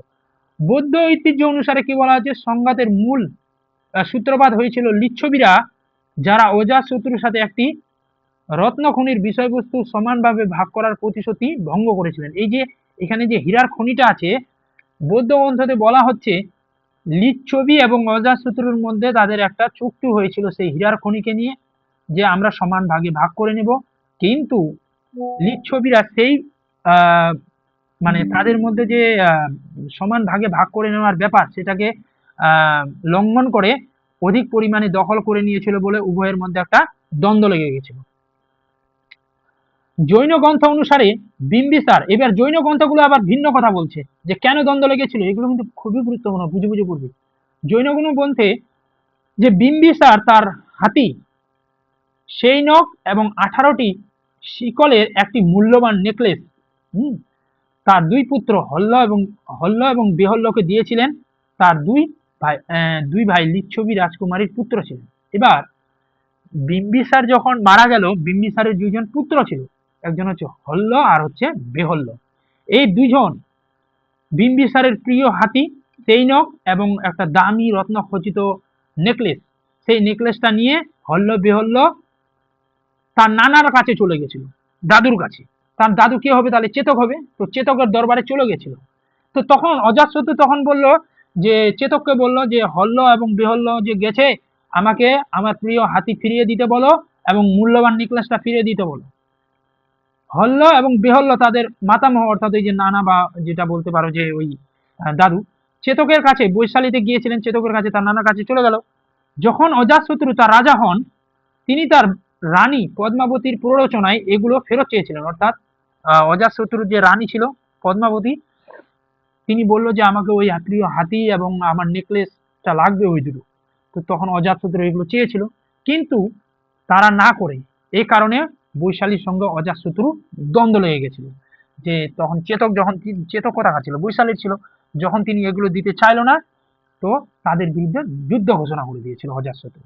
বৌদ্ধ ঐতিহ্য অনুসারে কি বলা হচ্ছে, সংঘাতের মূল সূত্রপাত হয়েছিল লিচ্ছবিরা, যারা অজাতশত্রুর সাথে একটি রত্ন খনির বিষয়বস্তু সমানভাবে ভাগ করার প্রতিশ্রুতি ভঙ্গ করেছিলেন। এই যে এখানে যে হীরার খনিটা আছে, বৌদ্ধ গ্রন্থতে বলা হচ্ছে লিচ্ছবি এবং অজাতশত্রুর মধ্যে তাদের একটা চুক্তি হয়েছিল সেই হীরার খনিকে নিয়ে, যে আমরা সমান ভাগে ভাগ করে নেব, কিন্তু লিচ্ছবিরা সেই মানে তাদের মধ্যে যে সমান ভাগে ভাগ করে নেওয়ার ব্যাপার, সেটাকে লঙ্ঘন করে অধিক পরিমাণে দখল করে নিয়েছিল বলে উভয়ের মধ্যে একটা দ্বন্দ্ব লেগে গেছিল। জৈন গ্রন্থ অনুসারে বিম্বিসার, এবার জৈন গ্রন্থগুলো আবার ভিন্ন কথা বলছে যে কেন দ্বন্দ্ব লেগেছিল, এগুলো কিন্তু খুবই গুরুত্বপূর্ণ, বুঝে বুঝে পড়বে। জৈন গ্রন্থ বলতে যে বিম্বিসার তার হাতি, সৈনক এবং 18টি শিকলের একটি মূল্যবান নেকলেস তার দুই পুত্র হল্ল এবং বেহল্লকে দিয়েছিলেন। তার দুই ভাই লিচ্ছবি রাজকুমারীর পুত্র ছিলেন। এবার বিম্বিসার যখন মারা গেল, বিম্বিসারের দুইজন পুত্র ছিল, একজন হচ্ছে হল্ল আর হচ্ছে বেহল্ল। এই দুইজন বিম্বিসারের প্রিয় হাতি সৈনক এবং একটা দামি রত্ন খচিত নেকলেস, সেই নেকলেসটা নিয়ে হল্ল বেহল্ল তার নানার কাছে চলে গেছিল, দাদুর কাছে। তার দাদু কে হবে, তাহলে চেতক হবে, তো চেতকের দরবারে চলে গেছিল। তো তখন অজাতশত্রু তখন বলল যে চেতককে বলল যে হল্ল এবং বেহল্ল যে গেছে, আমাকে আমার প্রিয় হাতি ফিরিয়ে দিতে বলো এবং মূল্যবান নেকলেসটা ফিরিয়ে দিতে বলো। হল্ল এবং বেহল্ল তাদের মাতামহ অর্থাৎ ওই যে নানা বা যেটা বলতে পারো যে ওই দাদু চেতকের কাছে বৈশালীতে গিয়েছিলেন, চেতকের কাছে তার নানার কাছে চলে গেল। যখন অজাতশত্রু তার রাজা হন, তিনি তার রানী পদ্মাবতীর প্ররোচনায় এগুলো ফেরত চেয়েছিলেন। অর্থাৎ অজাতশত্রুর যে রানী ছিল পদ্মাবতী, তিনি বলল যে আমাকে ওই প্রিয় হাতি এবং আমার নেকলেসটা লাগবে ওই দুটো। তো তখন অজাতশত্রু এগুলো চেয়েছিল, কিন্তু তারা না করে, এই কারণে বৈশালীর সঙ্গে অজাতশত্রু দ্বন্দ্ব লেগে গেছিল। যে তখন চেতক কোথাকার ছিল, বৈশালীর ছিল, যখন তিনি এগুলো দিতে চাইল না, তো তাদের বিরুদ্ধে যুদ্ধ ঘোষণা করে দিয়েছিল অজাতশত্রু।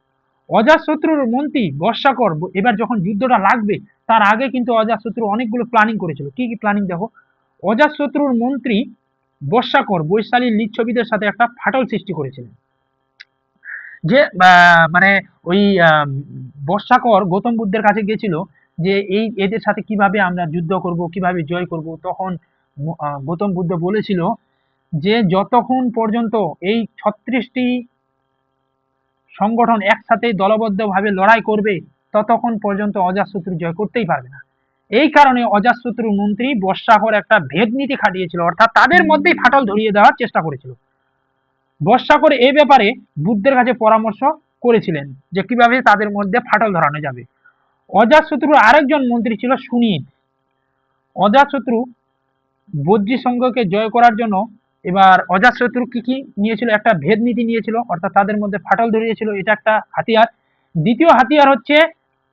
অজাতশত্রুর মন্ত্রী বর্ষাকর এবার যখন যুদ্ধটা লাগবে, তার আগে কিন্তু অজাতশত্রু অনেকগুলো প্ল্যানিং করেছিল। কি কি প্ল্যানিং দেখো। অজাতশত্রুর মন্ত্রী বর্ষাকর বৈশালীর লিচ্ছবিদের সাথে একটা ফাটল সৃষ্টি করেছিলেন। যে মানে ওই বর্ষাকর গৌতম বুদ্ধের কাছে গেছিল যে এদের সাথে কিভাবে আমরা যুদ্ধ করব, কিভাবে জয় করব। তখন গৌতম বুদ্ধ বলেছিল যে যতক্ষণ পর্যন্ত এই 36টি সংগঠন একসাথে দলবদ্ধভাবে লড়াই করবে, ততক্ষণ পর্যন্ত অজাতশত্রু জয় করতেই পারবে না। এই কারণে অজাতশত্রুর মন্ত্রী বর্ষাকর একটা ভেদ নীতি খাটিয়েছিল, অর্থাৎ তাদের মধ্যেই ফাটল ধরিয়ে দেওয়ার চেষ্টা করেছিল। বর্ষাকর এই ব্যাপারে বুদ্ধের কাছে পরামর্শ করেছিলেন যে কিভাবে তাদের মধ্যে ফাটল ধরানো যাবে। অজাতশত্রুর আরেকজন মন্ত্রী ছিল সুনীত। অজাতশত্রু বদ্রী সংঘকে জয় করার জন্য এবার অজাতশত্রু কি নিয়েছিল, একটা ভেদ নীতি নিয়েছিল, অর্থাৎ তাদের মধ্যে ফাটল ধরিয়েছিল, এটা একটা হাতিয়ার। দ্বিতীয় হাতিয়ার হচ্ছে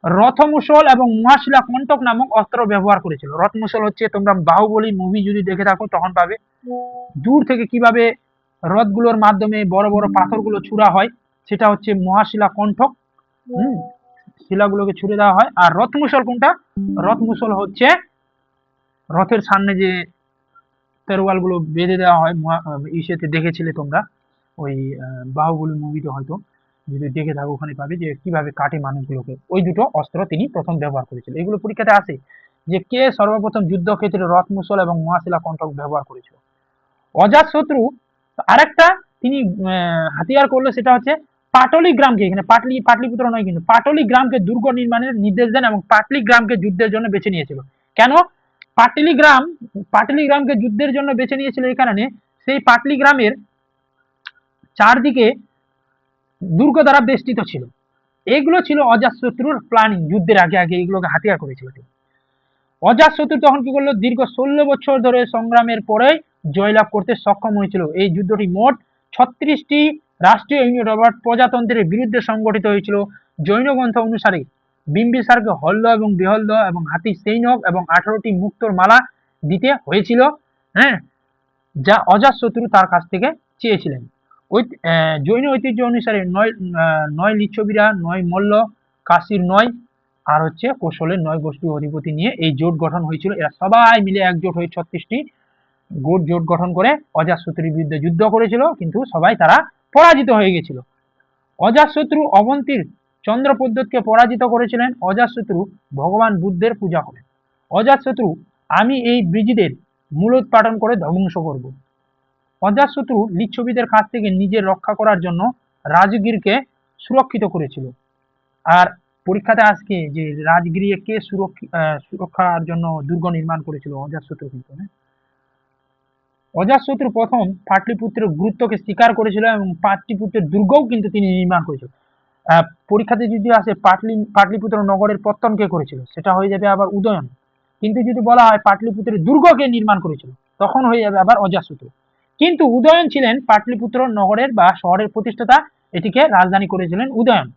রথমুসল এবং মহাশিলা কণ্টক নামক অস্ত্র ব্যবহার করেছিল। রথমুসল হচ্ছে, তোমরা বাহুবলী মুভি যদি দেখে থাকো তখন পাবে, দূর থেকে কিভাবে রথগুলোর মাধ্যমে বড় বড় পাথরগুলো ছুড়া হয়, সেটা হচ্ছে মহাশিলা কণ্ঠক। শিলাগুলোকে ছুড়ে দেওয়া হয়। আর রথমুসল কোনটা, রথমুসল হচ্ছে রথের সামনে যে তেরোয়াল গুলো বেঁধে দেওয়া হয়, ইসেতে দেখেছিলে তোমরা ওই বাহুবলী মুভিতে, হয়তো যদি দেখে থাকো ওখানে পাবে যে কিভাবে কাটে মানুষগুলোকে। ওই দুটো অস্ত্র তিনি প্রথম ব্যবহার করেছিল। এগুলো পরীক্ষাতে আসে যে কে সর্বপ্রথম যুদ্ধক্ষেত্রে রথমুসল এবং মহাশিলা কণ্ঠক ব্যবহার করেছিল। অজাতশত্রু আরেকটা তিনি হাতিয়ার করলো, সেটা হচ্ছে পাটলি গ্রামকে, এখানে পাটলিপুত্র নয় কিন্তু, পাটলি গ্রামকে দুর্গ নির্মাণের নির্দেশ দেন এবং পাটলি গ্রামকে যুদ্ধের জন্য বেছে নিয়েছিল। কেন পাটলি গ্রামকে যুদ্ধের জন্য বেছে নিয়েছিল, এই কারণে সেই পাটলি গ্রামের চারদিকে দুর্গ দ্বারা বেষ্টিত ছিল। এগুলো ছিল অজাতশত্রুর প্ল্যানিং, যুদ্ধের আগে আগে এগুলোকে হাতিয়ার করেছিল। অজাতশত্রু তখন কি করলো, দীর্ঘ 16 বছর ধরে সংগ্রামের পরে জয়লাভ করতে সক্ষম হয়েছিল। এই যুদ্ধটি মোট 36টি রাষ্ট্রীয় ইউনিট অর্থাৎ প্রজাতন্ত্রের বিরুদ্ধে সংগঠিত হয়েছিল। জৈন গ্রন্থ অনুসারে বিম্বিসারকে হল্ল এবং বেহল্ল এবং হাতি সৈনক এবং 18টি মুক্তোর মালা দিতে হয়েছিল, হ্যাঁ, যা অজাতশত্রু তার কাছ থেকে চেয়েছিলেন। জৈন ঐতিহ্য অনুসারে 9 লিচ্ছবীরা, 9 মল্ল, কাশীর 9 আর হচ্ছে কৌশলের 9 গোষ্ঠী অধিপতি নিয়ে এই জোট গঠন হয়েছিল। এরা সবাই মিলে একজোট হয়ে 36টি জোট গঠন করে অজাতশত্রুর বিরুদ্ধে যুদ্ধ করেছিল, কিন্তু সবাই তারা পরাজিত হয়ে গেছিল। অজাতশত্রু অবন্তীর চন্দ্রপদ্যোতকে পরাজিত করেছিলেন। অজাতশত্রু ভগবান বুদ্ধের পূজা করেন। অজাতশত্রু, আমি এই ব্রিজদের মূলোৎপাটন করে ধ্বংস করব। অজাতশত্রু লিচ্ছবীদের কাছ থেকে নিজের রক্ষা করার জন্য রাজগীরকে সুরক্ষিত করেছিল। আর পরীক্ষাতে আজকে যে রাজগৃহে কে সুরক্ষার জন্য দুর্গ নির্মাণ করেছিল, অজাতশত্রু কিন্তু। অজাতশত্রু প্রথম পাটলিপুত্রের গুরুত্বকে স্বীকার করেছিল এবং পাটলিপুত্রের দুর্গও কিন্তু তিনি নির্মাণ করেছিল। পরীক্ষাতে যদি আসে পাটলিপুত্র নগরের পত্তন কে করেছিল, সেটা হয়ে যাবে আবার উদয়ন। কিন্তু যদি বলা হয় পাটলিপুত্রের দুর্গকে নির্মাণ করেছিল, তখন হয়ে যাবে আবার অজাতশত্রু। কিন্তু উদয়ন ছিলেন পাটলিপুত্র নগরের বা শহরের প্রতিষ্ঠাতা, এটিকে রাজধানী করেছিলেন উদয়ন,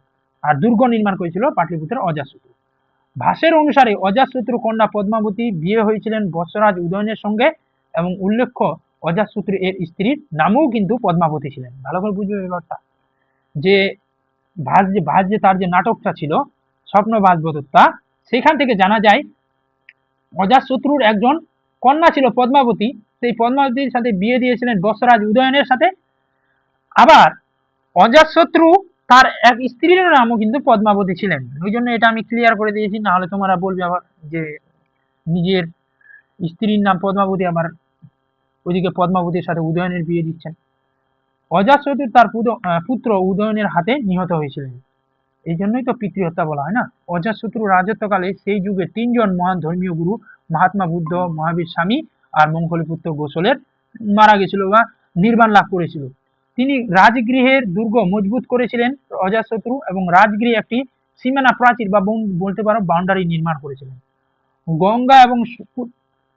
আর দুর্গ নির্মাণ করেছিল পাটলিপুত্রের অজাতশত্রু। ভাষ্যের অনুসারে অজাতশত্রু কন্যা পদ্মাবতী বিয়ে হয়েছিলেন বৎসরাজ উদয়নের সঙ্গে, এবং উল্লেখ্য অজাতশত্রু এর স্ত্রীর নামও কিন্তু পদ্মাবতী ছিলেন। ভালো করে বুঝবে ব্যাপারটা, যে ভাস যে তার যে নাটকটা ছিল স্বপ্ন ভাসবদত্তা, সেখান থেকে জানা যায় অজাতশত্রুর একজন কন্যা ছিল পদ্মাবতী, সেই পদ্মাবতীর সাথে বিয়ে দিয়েছিলেন বৎসরাজ উদয়নের সাথে। আবার অজাতশত্রু তার এক স্ত্রীর নামও কিন্তু পদ্মাবতী ছিলেন। ওই জন্য এটা আমি ক্লিয়ার করে দিয়েছি, না হলে তোমরা বলবে আবার যে নিজের স্ত্রীর নাম পদ্মাবতী, আবার ওইদিকে পদ্মাবতীর সাথে উদয়নের বিয়ে দিচ্ছেন। অজাতশত্রু তার পুত্র উদয়নের হাতে নিহত হয়েছিলেন, এই জন্যই তো পিতৃহত্যা বলা হয় না। অজাতশত্রু রাজত্বকালে সেই যুগে তিনজন মহান ধর্মীয় গুরু মহাত্মা বুদ্ধ, মহাবীর স্বামী আর মঙ্গলীপুত্র গোসলের মারা গেছিল বা নির্বাণ লাভ করেছিল। তিনি রাজগৃহের দুর্গ মজবুত করেছিলেন অজাতশত্রু, এবং রাজগৃহে একটি সীমানা প্রাচীর বা বলতে পারো বাউন্ডারি নির্মাণ করেছিলেন। গঙ্গা এবং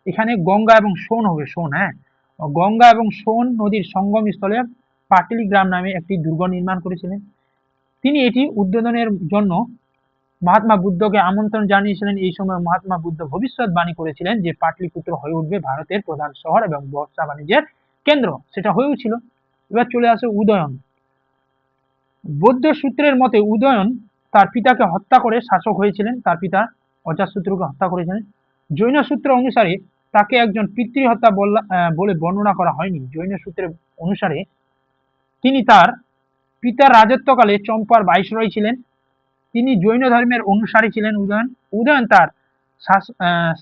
এখানে গঙ্গা এবং সোন হবে, সোন, হ্যাঁ, গঙ্গা এবং সোন নদীর সঙ্গম স্থলে পাটলি গ্রাম নামে একটি দুর্গ নির্মাণ করেছিলেন। তিনি এটি উদ্বোধনের জন্য মহাত্মা বুদ্ধকে আমন্ত্রণ জানিয়েছিলেন। এই সময় মহাত্মা বুদ্ধ ভবিষ্যৎবাণী করেছিলেন যে পাটলিপুত্র হয়ে উঠবে ভারতের প্রধান শহর এবং ব্যবসা বাণিজ্যের কেন্দ্র, সেটা হয়েও ছিল। এবার চলে আসে উদয়ন। বৌদ্ধ সূত্রের মতে উদয়ন তার পিতাকে হত্যা করে শাসক হয়েছিলেন, তার পিতা অজাতশত্রুকে হত্যা করেছিলেন। জৈন সূত্র অনুসারে তাকে একজন পিতৃহত্যা বলে বর্ণনা করা হয়নি। জৈন সূত্রের অনুসারে তিনি তার পিতার রাজত্বকালে চম্পার ভাইসরয় ছিলেন। তিনি জৈন ধর্মের অনুসারী ছিলেন। উদয়ন তার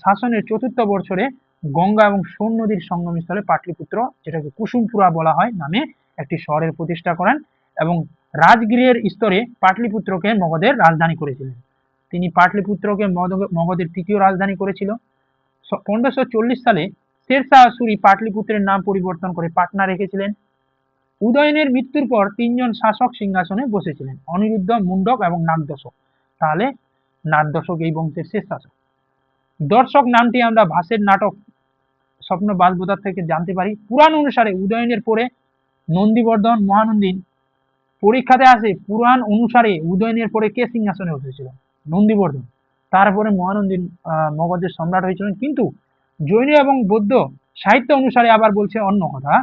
শাসনের চতুর্থ বছরে গঙ্গা এবং সোন নদীর সঙ্গমস্থলে পাটলিপুত্র, যেটাকে কুসুমপুরা বলা হয়, নামে একটি শহরের প্রতিষ্ঠা করেন, এবং রাজগৃহের স্তরে পাটলিপুত্রকে মগধের রাজধানী করেছিলেন। তিনি পাটলিপুত্রকে মগধের তৃতীয় রাজধানী করেছিল। 1540 সালে শেরশাহ সূরি পাটলিপুত্রের নাম পরিবর্তন করে পাটনা রেখেছিলেন। উদয়নের মৃত্যুর পর তিনজন শাসক সিংহাসনে বসেছিলেন, অনিরুদ্ধ, মুন্ডক এবং নাগদশক। তাহলে নাগদশক এই বংশের শেষ শাসক। দর্শক নামটি আমরা ভাসের নাটক স্বপ্ন বাসবোধার থেকে জানতে পারি। পুরাণ অনুসারে উদয়নের পরে নন্দীবর্ধন, মহানন্দী পরীক্ষাতে আসে। পুরাণ অনুসারে উদয়নের পরে কে সিংহাসনে বসেছিল? নন্দীবর্ধন। তারপরে মহানন্দী মগধের সম্রাট হয়েছিলেন। কিন্তু জৈন এবং বৌদ্ধ সাহিত্য অনুসারে আবার বলছে অন্য কথা।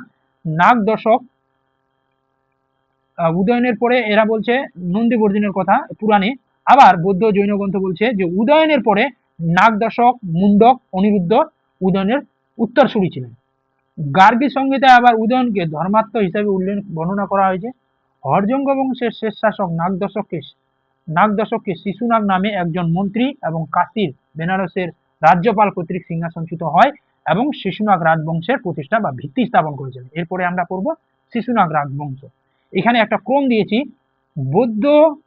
নাগদশক উদয়নের পরে এরা বলছে নন্দীবর্ধনের কথা পুরাণে, আবার বৌদ্ধ জৈন গ্রন্থ বলছে যে উদয়নের পরে নাগদশক, মুন্ডক, অনিরুদ্ধ উদয়নের উত্তরসূরি ছিলেন। গার্গী সংহিতায় আবার উদয়নকে ধর্মাত্ম হিসাবে বর্ণনা করা হয়েছে। হরজঙ্গ বংশের শেষ শাসক নাগদশককে শিশুনাগ নামে একজন মন্ত্রী এবং কাশীর বেনারসের রাজ্যপাল কর্তৃক সিংহাসনচ্যুত হয় এবং শিশুনাগ রাজবংশের প্রতিষ্ঠা বা ভিত্তি স্থাপন করেছিলেন। এরপরে আমরা পড়ব শিশুনাগ রাজবংশ। এখানে একটা ক্রম দিয়েছি। বৌদ্ধ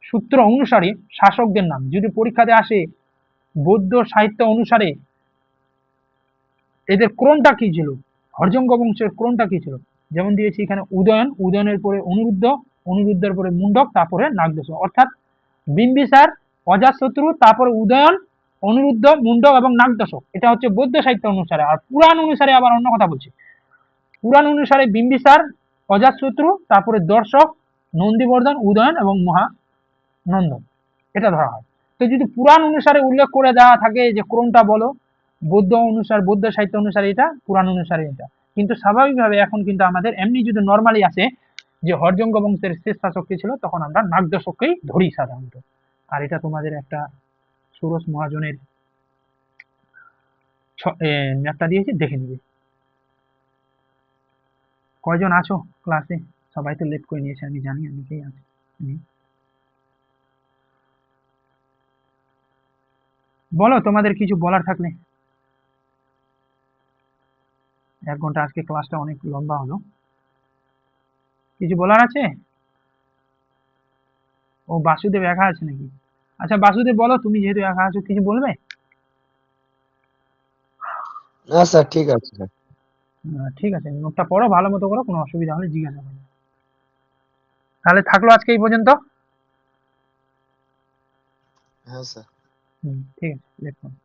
সূত্র অনুসারে শাসকদের নাম যদি পরীক্ষাতে আসে, বৌদ্ধ সাহিত্য অনুসারে এদের ক্রমটা কি ছিল, হরজঙ্গ বংশের ক্রমটা কি ছিল, যেমন দিয়েছি এখানে উদয়নের পরে অনিরুদ্ধ, অনিরুদ্ধের পরে মুন্ডক, তারপরে নাগদশক, অর্থাৎ বিম্বিসার, অজাতশত্রু, তারপরে উদয়ন, অনিরুদ্ধ, মুন্ডক এবং নাগদশক। এটা হচ্ছে বৌদ্ধ সাহিত্য অনুসারে। আর পুরাণ অনুসারে আবার অন্য কথা বলছি। পুরাণ অনুসারে বিম্বিসার, অজাতশত্রু, তারপরে দর্শক, নন্দীবর্ধন, উদয়ন এবং মহানন্দন, এটা ধরা হয়। তো যদি পুরাণ অনুসারে উল্লেখ করে দেওয়া থাকে যে ক্রমটা বলো, বৌদ্ধ সাহিত্য অনুসারে এটা, পুরাণ অনুসারে এটা, কিন্তু স্বাভাবিকভাবে এখন কিন্তু আমাদের এমনি যদি নর্মালি আসে যে হরজঙ্গ বংশের শেষ শাসক কে ছিল, তখন আমরা নাগদশককেই ধরি সাধারণত। আর এটা তোমাদের একটা ষোড়শ মহাজনের ম্যাপটা দিয়েছি, দেখে নিবে। কয়জন আছো ক্লাসে? সবাই তো লেট করে নিয়েছে, আমি জানি, অনেকেই আছে। বলো তোমাদের কিছু বলার থাকলে। 1 ঘন্টা আজকে ক্লাসটা অনেক লম্বা হলো। কিছু বলার আছে? ও বাসুদেব একা আছে নাকি? আচ্ছা বাসুদেব বলো, তুমি যেহেতু একা আছো কিছু বলবে? না স্যার, ঠিক আছে স্যার। ঠিক আছে, নোটটা পড়ো ভালো মতো করো, কোনো অসুবিধা হলে জিজ্ঞাসা করবে। তাহলে থাকলো আজকে এই পর্যন্ত। হ্যাঁ স্যার। ঠিক আছে, লেট করো।